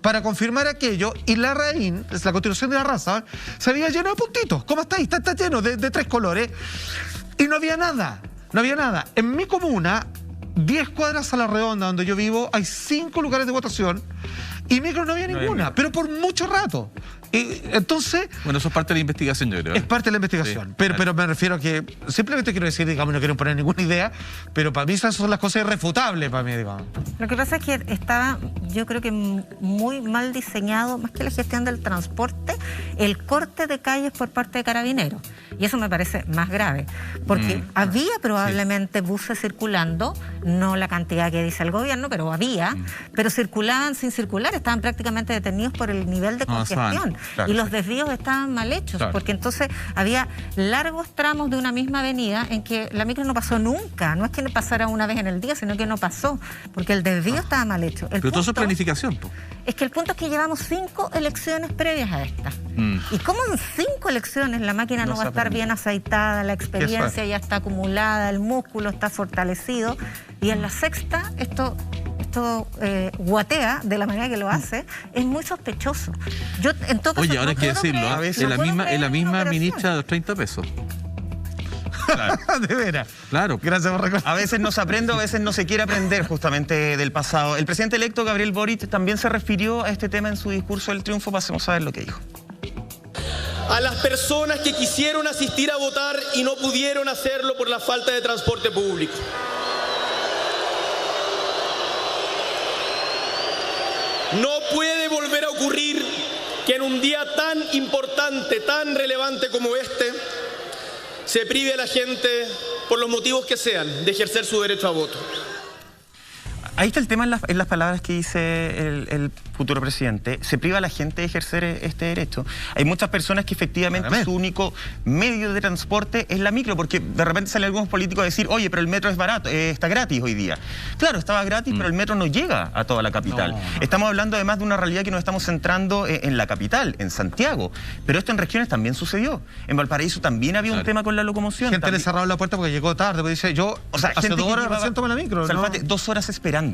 para confirmar aquello, y la Larraín, es la continuación de la raza, se había lleno de puntitos. ¿Cómo está ahí? Está lleno de 3 colores. Y no había nada, no había nada. En mi comuna, 10 cuadras a la redonda donde yo vivo, hay 5 lugares de votación, y micro no había ninguna, pero por mucho rato. Entonces...
Bueno, eso es parte de la investigación, yo creo.
Es parte de la investigación, sí, pero me refiero a que... Simplemente quiero decir, digamos, no quiero poner ninguna idea, pero para mí esas son las cosas irrefutables para mí, digamos.
Lo que pasa es que estaba, yo creo que muy mal diseñado, más que la gestión del transporte, el corte de calles por parte de Carabineros. Y eso me parece más grave, porque había probablemente buses circulando, no la cantidad que dice el gobierno, pero había, pero circulaban sin circular, estaban prácticamente detenidos por el nivel de congestión. Claro, y los desvíos estaban mal hechos, porque entonces había largos tramos de una misma avenida en que la micro no pasó nunca. No es que pasara una vez en el día, sino que no pasó, porque el desvío estaba mal hecho.
Pero todo eso es planificación, ¿no?
Es que el punto es que llevamos 5 elecciones previas a esta. Y como en 5 elecciones la máquina no va a estar bien aceitada, la experiencia ya está acumulada, el músculo está fortalecido, y en la sexta esto guatea de la manera que lo hace, es muy sospechoso. Yo, en todo caso,
oye, ahora hay que decirlo, es la misma ministra de los 30 pesos.
Claro.
De veras.
Claro.
Gracias por recordar.
A veces no se aprende, a veces no se quiere aprender justamente del pasado. El presidente electo Gabriel Boric también se refirió a este tema en su discurso del triunfo. Pasemos a ver lo que dijo.
A las personas que quisieron asistir a votar y no pudieron hacerlo por la falta de transporte público. No puede volver a ocurrir que en un día tan importante, tan relevante como este, se prive a la gente, por los motivos que sean, de ejercer su derecho a voto.
Ahí está el tema en las palabras que dice el futuro presidente. Se priva a la gente de ejercer este derecho. Hay muchas personas que efectivamente su único medio de transporte es la micro, porque de repente salen algunos políticos a decir, oye, pero el metro es barato, está gratis hoy día. Claro, estaba gratis, pero el metro no llega a toda la capital. Estamos hablando además de una realidad que nos estamos centrando en la capital, en Santiago. Pero esto en regiones también sucedió. En Valparaíso también había un tema con la locomoción.
Gente le cerraron la puerta porque llegó tarde, porque dice, yo hace 2 horas recién tomé la micro.
Salvate, 2 horas esperando.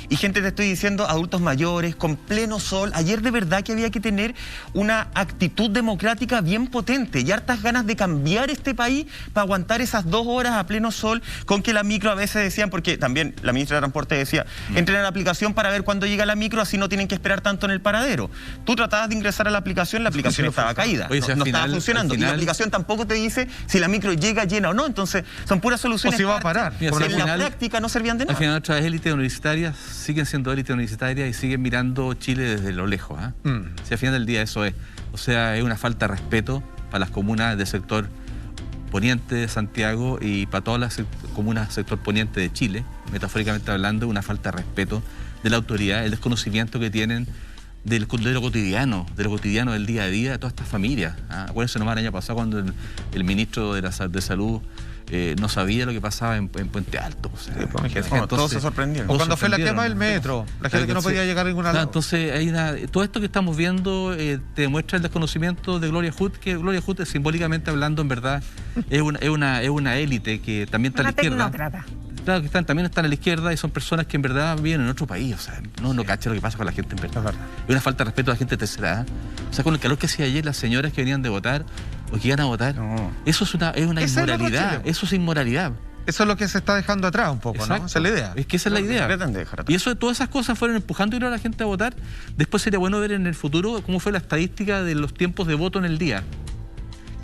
Y gente, te estoy diciendo, adultos mayores, con pleno sol. Ayer de verdad que había que tener una actitud democrática bien potente y hartas ganas de cambiar este país para aguantar esas 2 horas a pleno sol, con que la micro a veces decían, porque también la ministra de Transporte decía, entren a la aplicación para ver cuándo llega la micro, así no tienen que esperar tanto en el paradero. Tú tratabas de ingresar a la aplicación estaba caída.
Oye,
no estaba funcionando. Y la aplicación tampoco te dice si la micro llega llena o no. Entonces, son puras soluciones.
O si va a parar.
En la práctica no servían de nada.
Al final, nuestras élites universitarias siguen siendo élites universitarias y siguen mirando Chile desde lo lejos. Si al final del día eso es. O sea, es una falta de respeto para las comunas del sector poniente de Santiago y para todas las comunas del sector poniente de Chile, metafóricamente hablando, una falta de respeto de la autoridad, el desconocimiento que tienen de lo cotidiano del día a día de todas estas familias. Acuérdense nomás el año pasado cuando el ministro de Salud no sabía lo que pasaba en Puente Alto. O sea,
todos se sorprendieron.
O cuando fue la quema del metro, la gente que no podía llegar a ninguna lado.
Entonces, todo esto que estamos viendo te demuestra el desconocimiento de Gloria Hood, que Gloria Hood, simbólicamente hablando, en verdad, es una élite que también está a la izquierda. Claro, que también están a la izquierda y son personas que en verdad viven en otro país. O sea, no cacha lo que pasa con la gente en verdad. Es una falta de respeto a la gente de tercera edad. O sea, con el calor que hacía ayer, las señoras que venían de votar o que iban a votar, eso es una inmoralidad. Eso es inmoralidad.
Eso es lo que se está dejando atrás un poco, ¿no? Esa es la idea.
Es que esa es la idea. Y todas esas cosas fueron empujando a la gente a votar. Después sería bueno ver en el futuro cómo fue la estadística de los tiempos de voto en el día.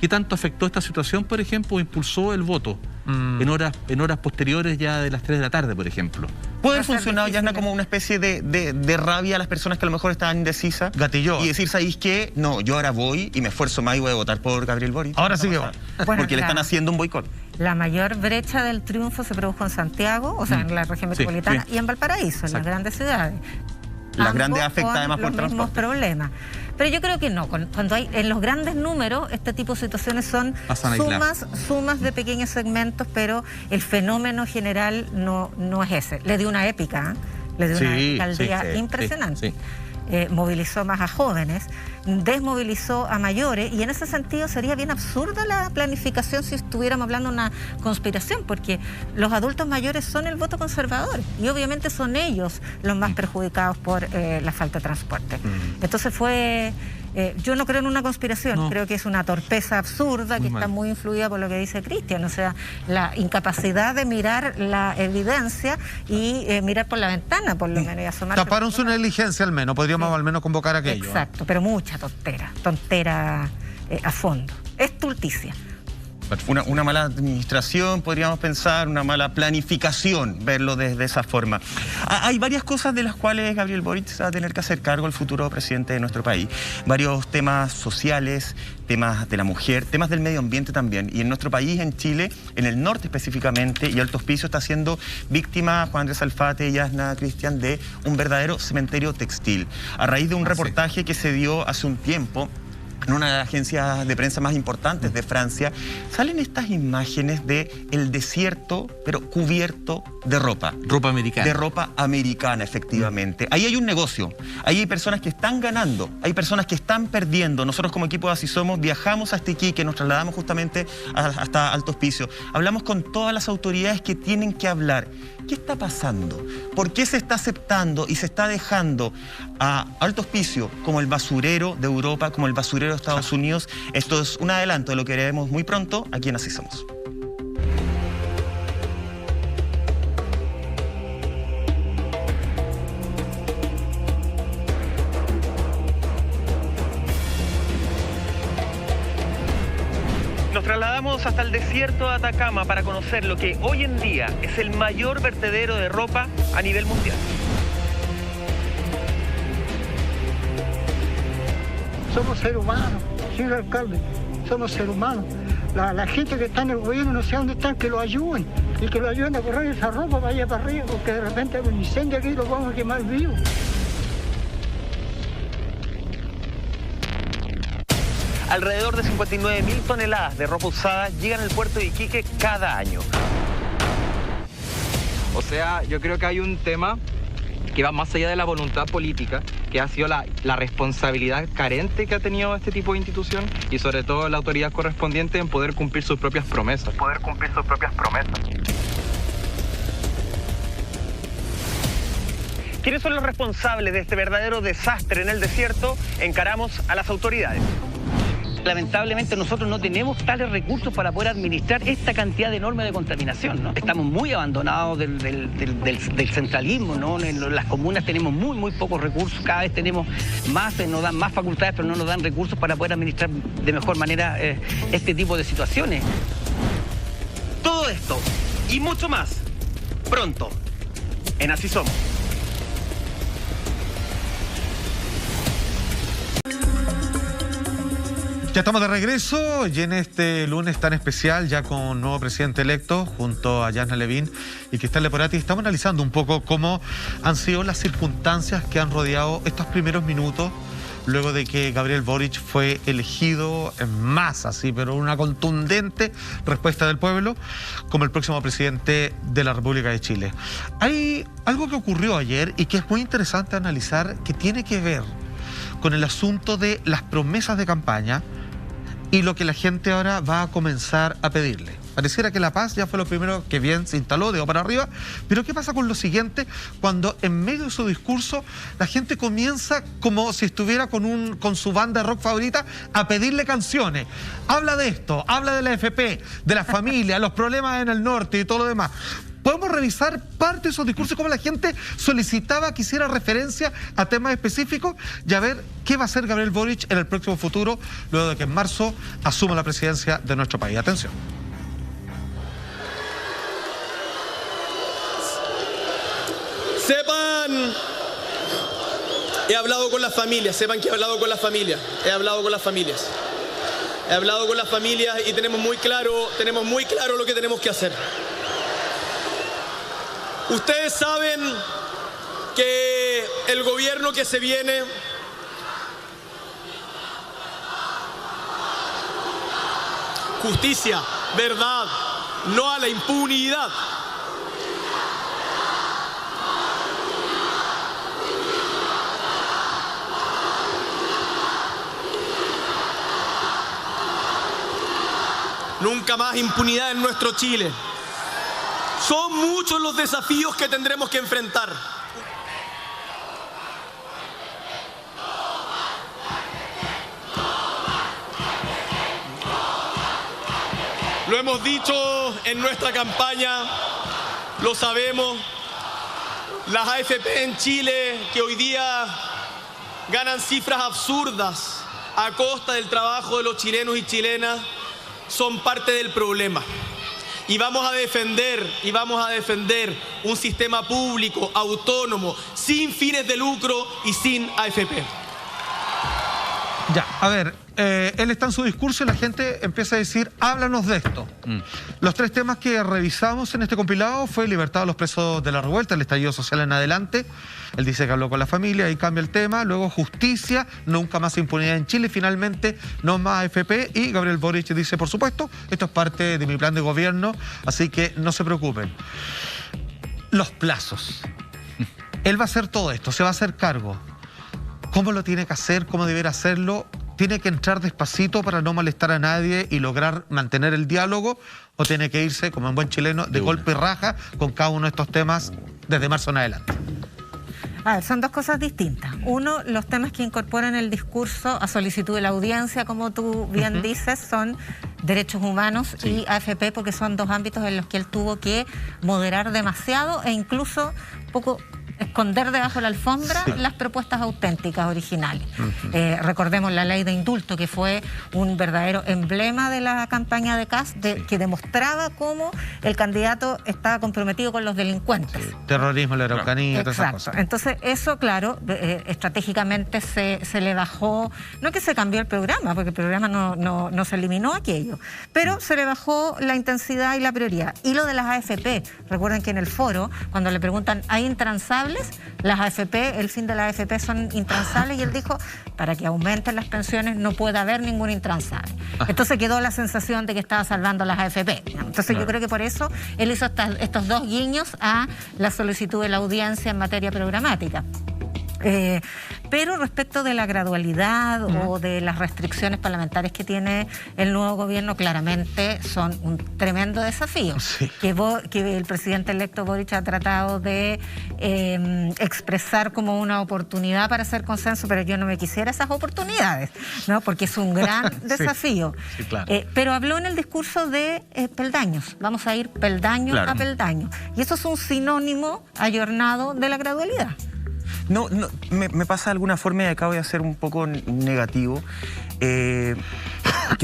¿Qué tanto afectó esta situación, por ejemplo, o impulsó el voto en horas posteriores ya de las 3 de la tarde, por ejemplo?
¿Puede haber funcionado, Yasna, como una especie de rabia a las personas que a lo mejor estaban indecisas?
Gatilló.
Y decir, ¿sabéis qué? No, yo ahora voy y me esfuerzo más y voy a votar por Gabriel Boric.
Ahora sí que va.
Porque le están haciendo un boicot.
La mayor brecha del triunfo se produjo en Santiago, o sea, en la región metropolitana, y en Valparaíso, en las grandes ciudades.
Las grandes afecta además por transporte.
Los mismos problemas. Pero yo creo que no. Cuando hay en los grandes números, este tipo de situaciones son sumas de pequeños segmentos, pero el fenómeno general no es ese. Le dio una épica, le dio una épica al día impresionante. Movilizó más a jóvenes, desmovilizó a mayores, y en ese sentido sería bien absurda la planificación si estuviéramos hablando de una conspiración, porque los adultos mayores son el voto conservador y obviamente son ellos los más perjudicados por la falta de transporte. Entonces yo no creo en una conspiración, creo que es una torpeza absurda que está muy influida por lo que dice Cristian, o sea, la incapacidad de mirar la evidencia y mirar por la ventana, por lo menos, y asomarse.
Taparon su negligencia al menos, podríamos al menos convocar aquello.
Exacto, pero mucha tontera a fondo, estulticia.
Una mala administración, podríamos pensar, una mala planificación, verlo desde esa forma. Hay varias cosas de las cuales Gabriel Boric se va a tener que hacer cargo, el futuro presidente de nuestro país. Varios temas sociales, temas de la mujer, temas del medio ambiente también. Y en nuestro país, en Chile, en el norte específicamente, y Alto Hospicio está siendo víctima, Juan Andrés Alfate, Yasna, Cristian, de un verdadero cementerio textil. A raíz de un reportaje que se dio hace un tiempo en una de las agencias de prensa más importantes de Francia, salen estas imágenes de el desierto, pero cubierto de ropa.
Ropa americana.
De ropa americana, efectivamente. Ahí hay un negocio. Ahí hay personas que están ganando, hay personas que están perdiendo. Nosotros como equipo de Así Somos viajamos hasta Iquique, nos trasladamos justamente hasta Alto Hospicio. Hablamos con todas las autoridades que tienen que hablar. ¿Qué está pasando? ¿Por qué se está aceptando y se está dejando a Alto Hospicio como el basurero de Europa, como el basurero de Estados Unidos? Esto es un adelanto de lo que veremos muy pronto aquí en Así Somos. Nos trasladamos hasta el desierto de Atacama para conocer lo que hoy en día es el mayor vertedero de ropa a nivel mundial.
Somos seres humanos, señor alcalde, somos seres humanos. La gente que está en el gobierno no sé dónde están, que lo ayuden y que lo ayuden a correr esa ropa para allá para arriba, porque de repente hay un incendio aquí y lo vamos a quemar vivo.
Alrededor de 59.000 toneladas de ropa usada llegan al puerto de Iquique cada año.
O sea, yo creo que hay un tema que va más allá de la voluntad política, que ha sido la responsabilidad carente que ha tenido este tipo de institución y sobre todo la autoridad correspondiente en poder cumplir sus propias promesas.
¿Quiénes son los responsables de este verdadero desastre en el desierto? Encaramos a las autoridades.
Lamentablemente nosotros no tenemos tales recursos para poder administrar esta cantidad enorme de contaminación, ¿no? Estamos muy abandonados del centralismo, ¿no? En las comunas tenemos muy pocos recursos, cada vez tenemos más, nos dan más facultades, pero no nos dan recursos para poder administrar de mejor manera este tipo de situaciones.
Todo esto y mucho más, pronto, en Así Somos.
Ya estamos de regreso y en este lunes tan especial, ya con nuevo presidente electo, junto a Yasna Levin y Cristian Leporati, estamos analizando un poco cómo han sido las circunstancias que han rodeado estos primeros minutos luego de que Gabriel Boric fue elegido en masa, sí, pero una contundente respuesta del pueblo, como el próximo presidente de la República de Chile. Hay algo que ocurrió ayer y que es muy interesante analizar, que tiene que ver con el asunto de las promesas de campaña y lo que la gente ahora va a comenzar a pedirle. Pareciera que la paz ya fue lo primero que bien se instaló, de para arriba, pero ¿qué pasa con lo siguiente? Cuando en medio de su discurso la gente comienza como si estuviera con su banda de rock favorita a pedirle canciones. Habla de esto, habla de la AFP, de la familia, los problemas en el norte y todo lo demás. Podemos revisar parte de esos discursos, cómo la gente solicitaba que hiciera referencia a temas específicos y a ver qué va a hacer Gabriel Boric en el próximo futuro, luego de que en marzo asuma la presidencia de nuestro país. Atención.
Sepan, he hablado con las familias, sepan que he hablado con las familias, he hablado con las familias y tenemos muy claro lo que tenemos que hacer. Ustedes saben que el gobierno que se viene justicia, verdad, no a la impunidad. Nunca más impunidad en nuestro Chile. Son muchos los desafíos que tendremos que enfrentar. Lo hemos dicho en nuestra campaña, lo sabemos. Las AFP en Chile, que hoy día ganan cifras absurdas a costa del trabajo de los chilenos y chilenas, son parte del problema. Y vamos a defender un sistema público, autónomo, sin fines de lucro y sin AFP.
Ya, a ver, él está en su discurso y la gente empieza a decir, háblanos de esto. Los 3 temas que revisamos en este compilado fue libertad a los presos de la revuelta, el estallido social en adelante. Él dice que habló con la familia y cambia el tema. Luego justicia, nunca más impunidad en Chile. Finalmente, no más AFP. Y Gabriel Boric dice, por supuesto, esto es parte de mi plan de gobierno, así que no se preocupen. Los plazos. Él va a hacer todo esto, se va a hacer cargo. ¿Cómo lo tiene que hacer? ¿Cómo deberá hacerlo? ¿Tiene que entrar despacito para no molestar a nadie y lograr mantener el diálogo? ¿O tiene que irse, como en buen chileno, de golpe y raja con cada uno de estos temas desde marzo en adelante?
A ver, son 2 cosas distintas. Uno, los temas que incorporan el discurso a solicitud de la audiencia, como tú bien dices, son derechos humanos y AFP, porque son 2 ámbitos en los que él tuvo que moderar demasiado e incluso un poco esconder debajo de la alfombra las propuestas auténticas, originales. Recordemos la ley de indulto, que fue un verdadero emblema de la campaña de Kast, que demostraba cómo el candidato estaba comprometido con los delincuentes.
Terrorismo, la Araucanía, todas esas cosas.
Entonces, eso, claro, estratégicamente se le bajó, no que se cambió el programa, porque el programa no se eliminó aquello, pero se le bajó la intensidad y la prioridad. Y lo de las AFP, recuerden que en el foro, cuando le preguntan, ¿hay intransables? Las AFP, el fin de las AFP son intransables, y él dijo, para que aumenten las pensiones no puede haber ningún intransable. Entonces quedó la sensación de que estaba salvando las AFP. Entonces yo creo que por eso él hizo estos 2 guiños a la solicitud de la audiencia en materia programática. Pero respecto de la gradualidad o de las restricciones parlamentarias que tiene el nuevo gobierno, claramente son un tremendo desafío que el presidente electo Boric ha tratado de expresar como una oportunidad para hacer consenso, pero yo no me quisiera esas oportunidades, ¿no? Porque es un gran desafío.
Claro.
Pero habló en el discurso de peldaños, vamos a ir peldaño a peldaño, y eso es un sinónimo ayornado de la gradualidad.
No, me pasa de alguna forma, y acá voy a ser un poco negativo, que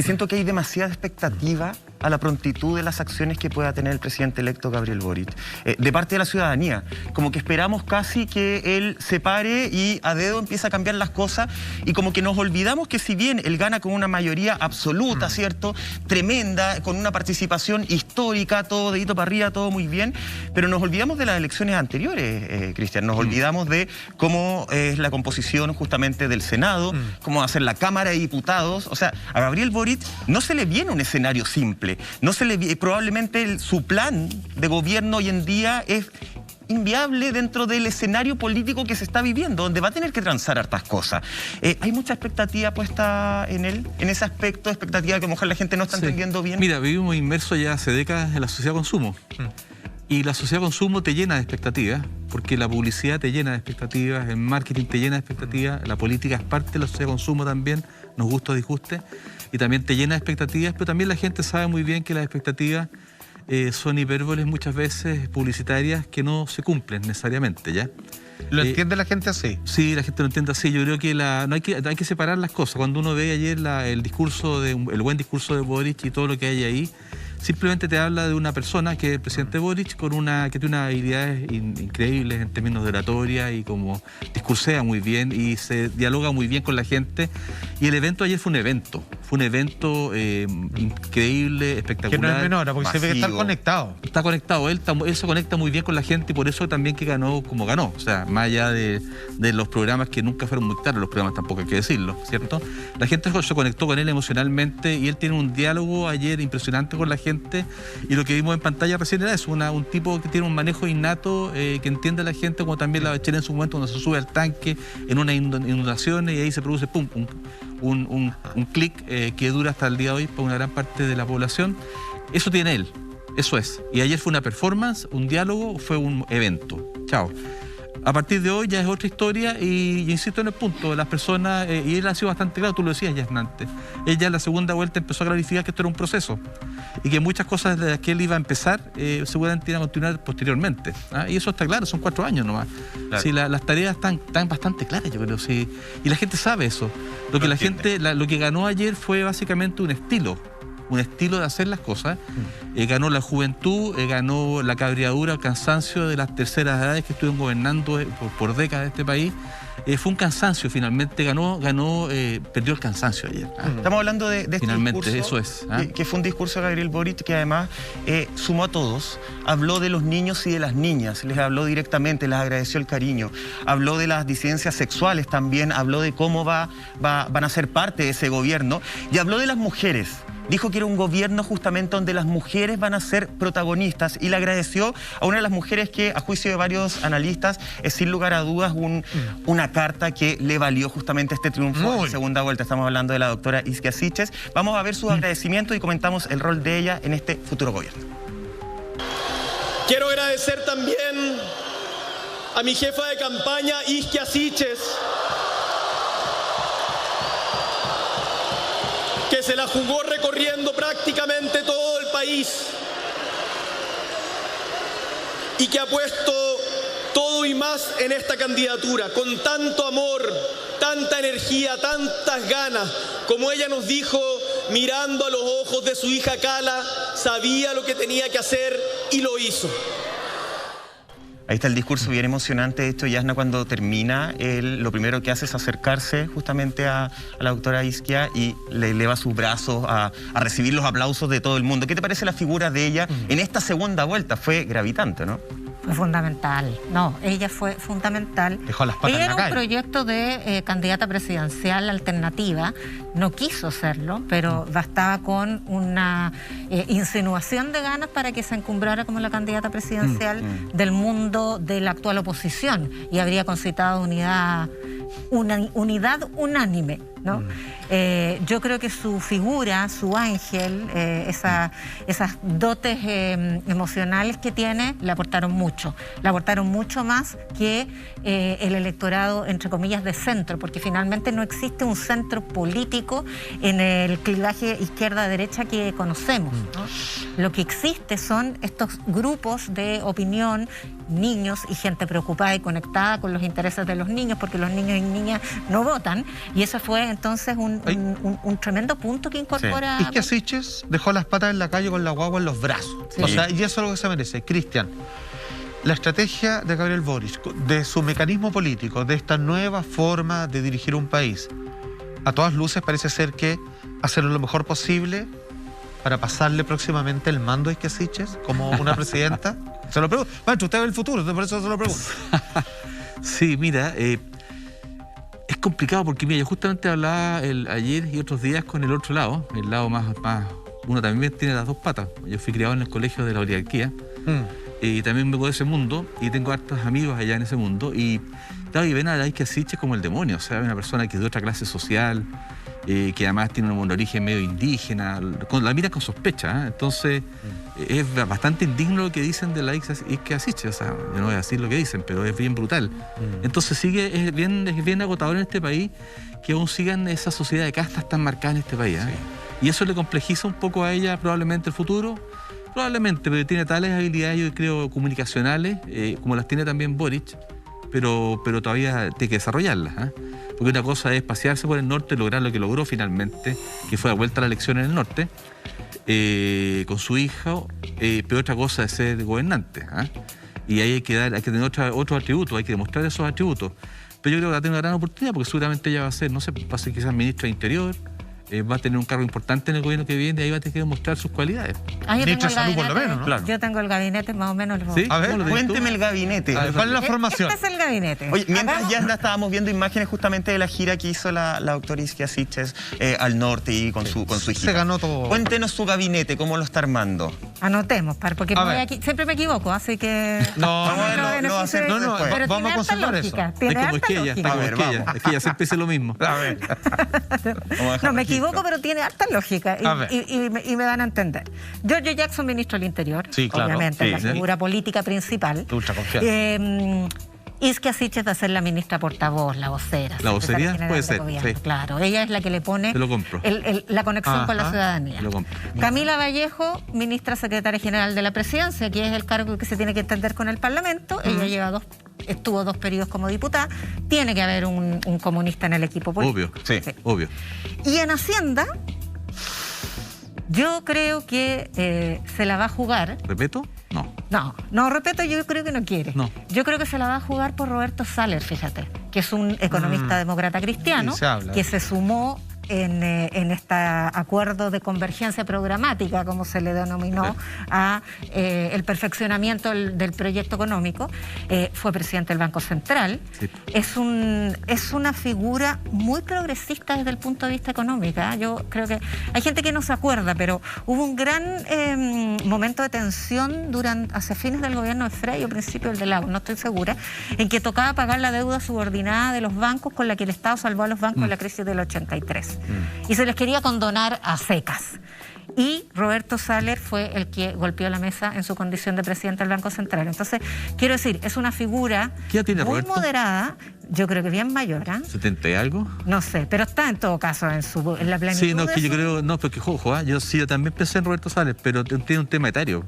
siento que hay demasiada expectativa a la prontitud de las acciones que pueda tener el presidente electo Gabriel Boric, de parte de la ciudadanía. Como que esperamos casi que él se pare y a dedo empieza a cambiar las cosas, y como que nos olvidamos que si bien él gana con una mayoría absoluta, ¿cierto?, tremenda, con una participación histórica, todo dedito para arriba, todo muy bien, pero nos olvidamos de las elecciones anteriores, Cristian, nos olvidamos de cómo es la composición justamente del Senado, cómo va a ser la Cámara de Diputados. O sea, a Gabriel Boric no se le viene un escenario simple. No se le probablemente su plan de gobierno hoy en día es inviable dentro del escenario político que se está viviendo, donde va a tener que transar hartas cosas. Hay mucha expectativa puesta en él, en ese aspecto, expectativa que a lo mejor la gente no está entendiendo bien.
Mira, vivimos inmersos ya hace décadas en la sociedad de consumo. Y la sociedad de consumo te llena de expectativas, porque la publicidad te llena de expectativas, el marketing te llena de expectativas, la política es parte de la sociedad de consumo también, nos gusta o disguste, y también te llena de expectativas, pero también la gente sabe muy bien que las expectativas son hipérboles muchas veces publicitarias que no se cumplen necesariamente, ¿ya?
¿Lo entiende la gente así?
Sí, la gente lo entiende así. Yo creo que hay que separar las cosas. Cuando uno ve ayer el buen discurso de Boric y todo lo que hay ahí, simplemente te habla de una persona que es el presidente Boric que tiene unas habilidades increíbles en términos de oratoria y como discursea muy bien y se dialoga muy bien con la gente. Y el evento ayer fue un evento increíble, espectacular. Que
no es menor, porque se ve que está conectado.
Está conectado, él se conecta muy bien con la gente y por eso también que ganó como ganó. O sea, más allá de los programas que nunca fueron muy claros, los programas tampoco hay que decirlo, ¿cierto? La gente se conectó con él emocionalmente y él tiene un diálogo ayer impresionante con la gente. Y lo que vimos en pantalla recién era eso, un tipo que tiene un manejo innato, que entiende a la gente, como también la Bachelet en su momento cuando se sube al tanque en unas inundaciones y ahí se produce pum, un clic que dura hasta el día de hoy para una gran parte de la población. Eso tiene él, eso es. Y ayer fue una performance, un diálogo, fue un evento. Chao. A partir de hoy ya es otra historia y insisto en el punto, las personas, y él ha sido bastante claro, tú lo decías ya antes, él ya en la segunda vuelta empezó a clarificar que esto era un proceso y que muchas cosas de las que él iba a empezar seguramente iban a continuar posteriormente. Y eso está claro, son 4 años nomás. Claro. Sí, las tareas están bastante claras, yo creo, sí. Y la gente sabe eso. Lo que ganó ayer fue básicamente un estilo. un estilo de hacer las cosas. Ganó la juventud, ganó la cabriadura, el cansancio de las terceras edades que estuvieron gobernando por décadas este país. Fue un cansancio, finalmente perdió el cansancio ayer.
Estamos hablando de este
finalmente,
discurso,
eso es.
Que fue un discurso de Gabriel Boric que además sumó a todos, habló de los niños y de las niñas, les habló directamente, les agradeció el cariño, habló de las disidencias sexuales también, habló de cómo van a ser parte de ese gobierno y habló de las mujeres. Dijo que era un gobierno justamente donde las mujeres van a ser protagonistas y le agradeció a una de las mujeres que, a juicio de varios analistas, es sin lugar a dudas una carta que le valió justamente este triunfo en segunda vuelta. Estamos hablando de la doctora Isquia Siches. Vamos a ver sus agradecimientos y comentamos el rol de ella en este futuro gobierno.
Quiero agradecer también a mi jefa de campaña, Isquia Siches, que se la jugó recorriendo prácticamente todo el país y que ha puesto todo y más en esta candidatura, con tanto amor, tanta energía, tantas ganas. Como ella nos dijo, mirando a los ojos de su hija Cala, sabía lo que tenía que hacer y lo hizo.
Ahí está el discurso bien emocionante. De hecho, Yasna, cuando termina, él lo primero que hace es acercarse justamente a la doctora Isquia y le eleva sus brazos a recibir los aplausos de todo el mundo. ¿Qué te parece la figura de ella en esta segunda vuelta? Fue gravitante, ¿no?
Fue fundamental. No, ella fue fundamental.
Dejó las patas
ella
en la
era
calle.
un proyecto de candidata presidencial alternativa. No quiso serlo, pero bastaba con una insinuación de ganas para que se encumbrara como la candidata presidencial del mundo de la actual oposición y habría concitado unidad unánime, ¿no? Yo creo que su figura, su ángel, esas dotes emocionales que tiene, le aportaron mucho. Le aportaron mucho más que el electorado, entre comillas, de centro, porque finalmente no existe un centro político en el clivaje izquierda-derecha que conocemos, ¿no? Lo que existe son estos grupos de opinión, niños y gente preocupada y conectada con los intereses de los niños, porque los niños y niñas no votan, y eso fue entonces un tremendo punto que incorpora...
Isquia Siches dejó las patas en la calle con la guagua en los brazos. Sí. O sea, y eso es lo que se merece. Cristian, la estrategia de Gabriel Boric, de su mecanismo político, de esta nueva forma de dirigir un país, a todas luces parece ser que hacer lo mejor posible para pasarle próximamente el mando a Isquia Siches como una presidenta. Se lo pregunto. Maestro, usted ve el futuro, por eso se lo pregunto.
Sí, mira, es complicado porque, mira, yo justamente hablaba ayer y otros días con el otro lado, el lado más... Uno también tiene las dos patas. Yo fui criado en el colegio de la oligarquía y también vengo de ese mundo y tengo hartos amigos allá en ese mundo y claro, y ven a Isquia Siches como el demonio, o sea, una persona que es de otra clase social, que además tiene un origen medio indígena, la mira con sospecha, ¿eh? Entonces es bastante indigno lo que dicen de la Isquia Siches, o sea, yo no voy a decir lo que dicen, pero es bien brutal. Entonces es bien agotador en este país que aún sigan esa sociedad de castas tan marcada en este país, ¿eh? Sí. Y eso le complejiza un poco a ella probablemente el futuro, probablemente, pero tiene tales habilidades, yo creo, comunicacionales, como las tiene también Boric, pero todavía tiene que desarrollarlas, ¿eh? Porque una cosa es pasearse por el norte, lograr lo que logró finalmente, que fue la vuelta a la elección en el norte, con su hija, pero otra cosa es ser gobernante, ¿eh? Y ahí hay que tener otros atributos, hay que demostrar esos atributos. Pero yo creo que va a tener una gran oportunidad, porque seguramente ella va a ser, no sé, va a ser quizás ministra de Interior, va a tener un cargo importante en el gobierno que viene y ahí va a tener que demostrar sus cualidades.
Ministra de Salud por lo menos, ¿no?
Claro. Yo tengo el gabinete más o menos.
¿Sí?
A ver, cuénteme el gabinete.
¿Cuál es la formación?
Este es el gabinete.
Oye, mientras ya estábamos viendo imágenes justamente de la gira que hizo la doctora Isquia Siches al norte y con su hijita.
Se ganó todo.
Cuéntenos su gabinete, cómo lo está armando.
Anotemos, porque siempre me equivoco, así que...
No,
pero
vamos a consultar eso.
Tiene
es que ella siempre dice lo mismo.
A ver.
No, me equivoco, pero tiene harta lógica y me van a entender. Giorgio Jackson, ministro del Interior,
sí, claro,
obviamente, la figura política principal.
Ultra confianza.
Isquia Siches va a ser la ministra portavoz, la vocera.
¿La vocería? Puede ser, sí.
Claro, ella es la que le pone la conexión con la ciudadanía. Camila Vallejo, ministra secretaria general de la presidencia, que es el cargo que se tiene que entender con el Parlamento. Ella estuvo 2 periodos como diputada. Tiene que haber un comunista en el equipo político.
Obvio.
Y en Hacienda... Yo creo que se la va a jugar.
¿Repeto?
No, Repeto yo creo que no quiere.
No.
Yo creo que se la va a jugar por Roberto Saller, fíjate, que es un economista demócrata cristiano, que se sumó en este acuerdo de convergencia programática, como se le denominó, a el perfeccionamiento del proyecto económico. Fue presidente del Banco Central. Sí. Es una figura muy progresista desde el punto de vista económico. Yo creo que hay gente que no se acuerda, pero hubo un gran momento de tensión hacia fines del gobierno de Frey o principios del de Lagos, no estoy segura, en que tocaba pagar la deuda subordinada de los bancos con la que el Estado salvó a los bancos en la crisis del 83. Y se les quería condonar a secas. Y Roberto Saller fue el que golpeó la mesa en su condición de presidente del Banco Central. Entonces, quiero decir, es una figura muy moderada, yo creo que bien mayor.
¿70 y algo?
No sé, pero está en todo caso en la plenitud.
Sí, no, que yo creo, no, porque ojo, yo también pensé en Roberto Saller, pero tiene un tema etario,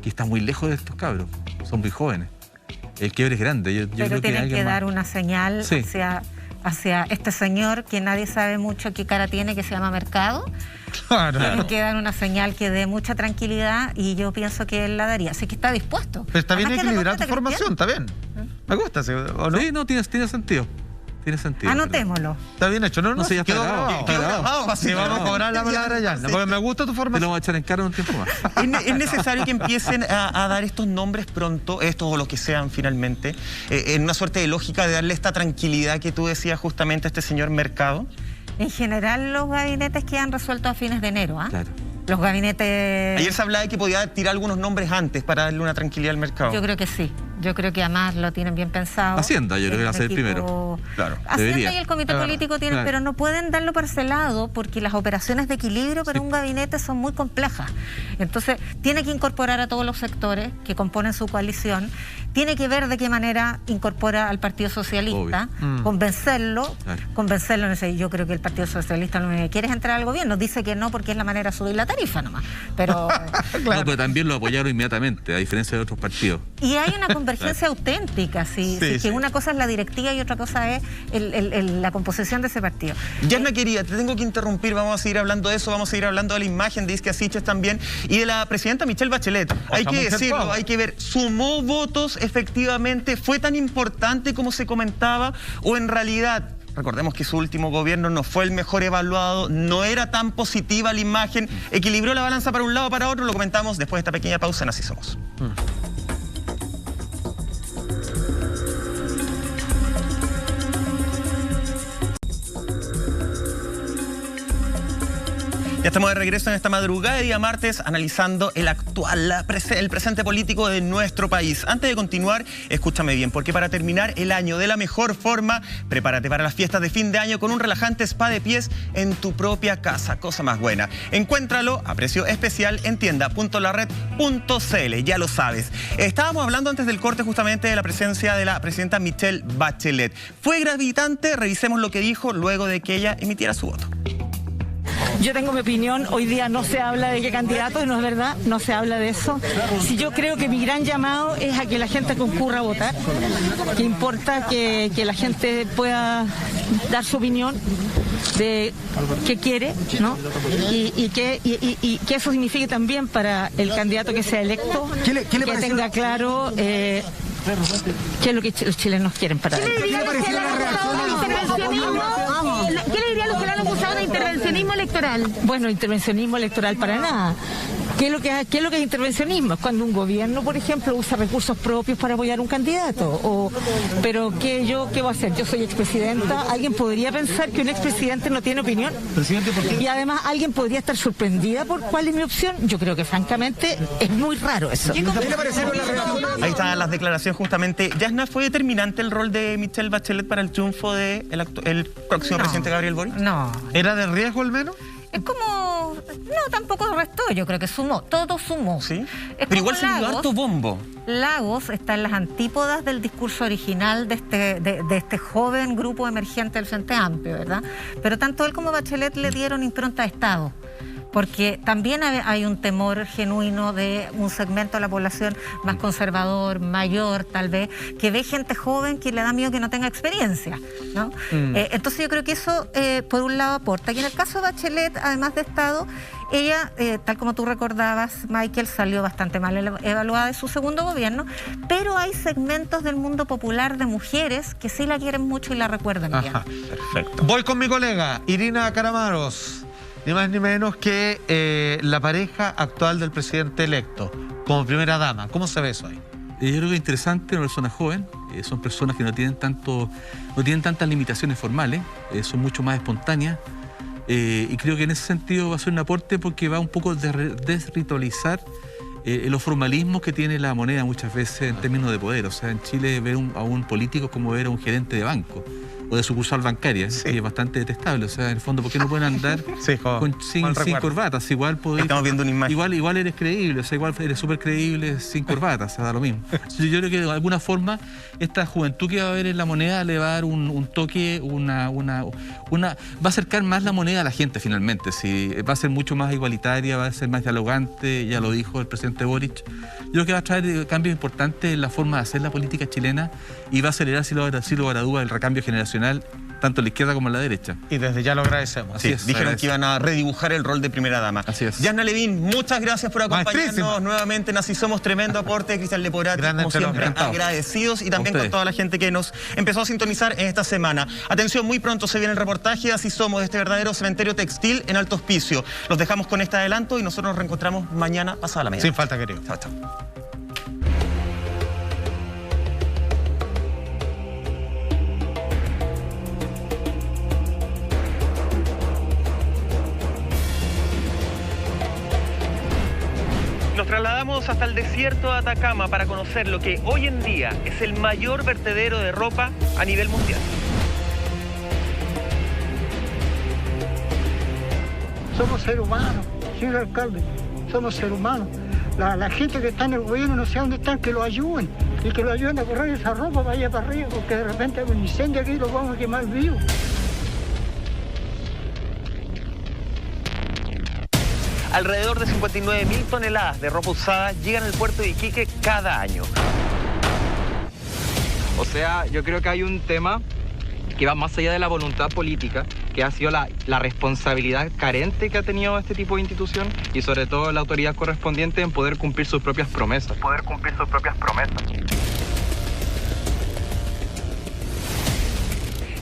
que está muy lejos de estos cabros, son muy jóvenes. El quiebre es grande. Yo
pero
creo
tienen que dar una señal hacia este señor que nadie sabe mucho qué cara tiene, que se llama Mercado. Claro. Tienen que dar una señal que dé mucha tranquilidad y yo pienso que él la daría. Así que está dispuesto.
Pero está bien equilibrar tu formación, está bien. Me gusta, ¿o no?
Sí, no, tiene sentido. Tiene sentido.
Anotémoslo.
Está bien hecho, ¿no?
No sé, ya
quedó grabado. Sí, vamos a cobrar la palabra ya. Porque me gusta tu formación.
Te lo vamos a echar en cara un tiempo más.
Es necesario que empiecen a dar estos nombres pronto, estos o los que sean finalmente, en una suerte de lógica de darle esta tranquilidad que tú decías justamente a este señor Mercado.
En general los gabinetes quedan resueltos a fines de enero,
Claro.
Los gabinetes...
Ayer se hablaba de que podía tirar algunos nombres antes para darle una tranquilidad al mercado.
Yo creo que sí. Yo creo que además lo tienen bien pensado.
Hacienda, yo creo que va a ser el primero.
Claro.
Hacienda y el comité político tienen, pero no pueden darlo parcelado porque las operaciones de equilibrio para un gabinete son muy complejas. Entonces, tiene que incorporar a todos los sectores que componen su coalición, tiene que ver de qué manera incorpora al Partido Socialista, convencerlo, no sé, yo creo que el Partido Socialista lo que quiere es entrar al gobierno, dice que no porque es la manera de subir la tarifa nomás. Pero,
no, pero también lo apoyaron inmediatamente, a diferencia de otros partidos.
Y hay una convergencia auténtica, que una cosa es la directiva y otra cosa es la composición de ese partido.
Yasna querida, te tengo que interrumpir, vamos a seguir hablando de eso, vamos a seguir hablando de la imagen de Isquia Siches también y de la presidenta Michelle Bachelet. Hay que decirlo, hay que ver, ¿sumó votos efectivamente? ¿Fue tan importante como se comentaba? ¿O en realidad, recordemos que su último gobierno no fue el mejor evaluado, no era tan positiva la imagen, equilibró la balanza para un lado o para otro? Lo comentamos después de esta pequeña pausa en Así Somos. Ya estamos de regreso en esta madrugada de día martes analizando el presente político de nuestro país. Antes de continuar, escúchame bien, porque para terminar el año de la mejor forma, prepárate para las fiestas de fin de año con un relajante spa de pies en tu propia casa. Cosa más buena. Encuéntralo a precio especial en tienda.larred.cl. Ya lo sabes. Estábamos hablando antes del corte justamente de la presencia de la presidenta Michelle Bachelet. ¿Fue gravitante? Revisemos lo que dijo luego de que ella emitiera su voto.
Yo tengo mi opinión, hoy día no se habla de qué candidato, no es verdad, no se habla de eso. Si yo creo que mi gran llamado es a que la gente concurra a votar, que importa que la gente pueda dar su opinión de qué quiere, ¿no? Y que eso signifique también para el candidato que sea electo, que tenga claro qué es lo que los chilenos quieren para él.
¿Qué le diría a los que le han acusado de intervencionismo electoral?
Bueno, intervencionismo electoral para nada. ¿Qué es lo que es intervencionismo? Es cuando un gobierno, por ejemplo, usa recursos propios para apoyar a un candidato. Pero ¿qué voy a hacer? Yo soy expresidenta. ¿Alguien podría pensar que un expresidente no tiene opinión?
Presidente, ¿por qué?
Y además, ¿alguien podría estar sorprendida por cuál es mi opción? Yo creo que, francamente, es muy raro eso.
Ahí están las declaraciones justamente. Yasna, ¿fue determinante el rol de Michelle Bachelet para el triunfo del próximo presidente Gabriel Boric?
No.
¿Era de riesgo al menos?
Es como... No, tampoco restó, yo creo que sumó, todo sumó.
¿Sí? Pero igual se dio harto bombo.
Lagos está en las antípodas del discurso original de este joven grupo emergente del Frente Amplio, ¿verdad? Pero tanto él como Bachelet le dieron impronta de Estado. porque también hay un temor genuino de un segmento de la población más conservador, mayor tal vez, que ve gente joven que le da miedo que no tenga experiencia, ¿no? Entonces yo creo que eso por un lado aporta. Y en el caso de Bachelet, además de Estado, ella, tal como tú recordabas, Michael, salió bastante mal evaluada de su segundo gobierno, pero hay segmentos del mundo popular de mujeres que sí la quieren mucho y la recuerdan bien.
Perfecto. Voy con mi colega, Irina Karamaros, ni más ni menos que la pareja actual del presidente electo, como primera dama. ¿Cómo se ve eso ahí?
Yo creo que es interesante, una persona joven, son personas que no tienen tantas limitaciones formales, son mucho más espontáneas. Y creo que en ese sentido va a ser un aporte porque va un poco a desritualizar los formalismos que tiene la moneda muchas veces en términos de poder. O sea, en Chile ver a un político como ver a un gerente de banco o de sucursal bancaria, sí, es bastante detestable. O sea, en el fondo, ¿por qué no pueden andar sin corbatas? Igual
estamos viendo una imagen.
Igual eres creíble, o sea, igual eres súper creíble sin corbatas, o sea, da lo mismo. Yo creo que de alguna forma esta juventud que va a haber en la moneda le va a dar un toque, va a acercar más la moneda a la gente finalmente. Sí, va a ser mucho más igualitaria, va a ser más dialogante, ya lo dijo el presidente Boric. Yo creo que va a traer cambios importantes en la forma de hacer la política chilena y va a acelerar, sin lugar a dudas, el recambio generacional, tanto en la izquierda como en la derecha.
Y desde ya lo agradecemos.
Sí, dijeron que iban a redibujar el rol de primera dama.
Así es.
Diana Levin, muchas gracias por acompañarnos nuevamente en Así Somos. Tremendo aporte. Cristian Leporati, como siempre, agradecidos. Y también con toda la gente que nos empezó a sintonizar en esta semana. Atención, muy pronto se viene el reportaje de Así Somos, de este verdadero cementerio textil en Alto Hospicio. Los dejamos con este adelanto y nosotros nos reencontramos mañana pasada la media.
Sin falta, querido.
Chao, chao. Nos trasladamos hasta el desierto de Atacama para conocer lo que hoy en día es el mayor vertedero de ropa a nivel mundial.
Somos seres humanos, señor alcalde, somos seres humanos. La gente que está en el gobierno no sé dónde están, que lo ayuden. Y que lo ayuden a correr esa ropa para allá para arriba, porque de repente hay un incendio aquí y lo vamos a quemar vivo.
Alrededor de 59.000 toneladas de ropa usada llegan al puerto de Iquique cada año.
O sea, yo creo que hay un tema que va más allá de la voluntad política, que ha sido la responsabilidad carente que ha tenido este tipo de institución y sobre todo la autoridad correspondiente en poder cumplir sus propias promesas.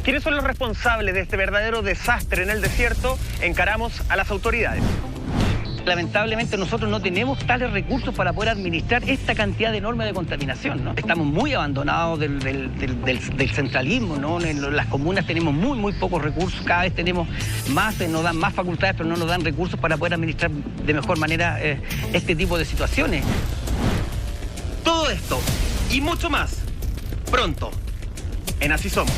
¿Quiénes son los responsables de este verdadero desastre en el desierto? Encaramos a las autoridades.
Lamentablemente nosotros no tenemos tales recursos para poder administrar esta cantidad enorme de contaminación, ¿no? Estamos muy abandonados del centralismo, ¿no? En las comunas tenemos muy pocos recursos, cada vez tenemos más, nos dan más facultades, pero no nos dan recursos para poder administrar de mejor manera este tipo de situaciones.
Todo esto y mucho más, pronto, en Así Somos.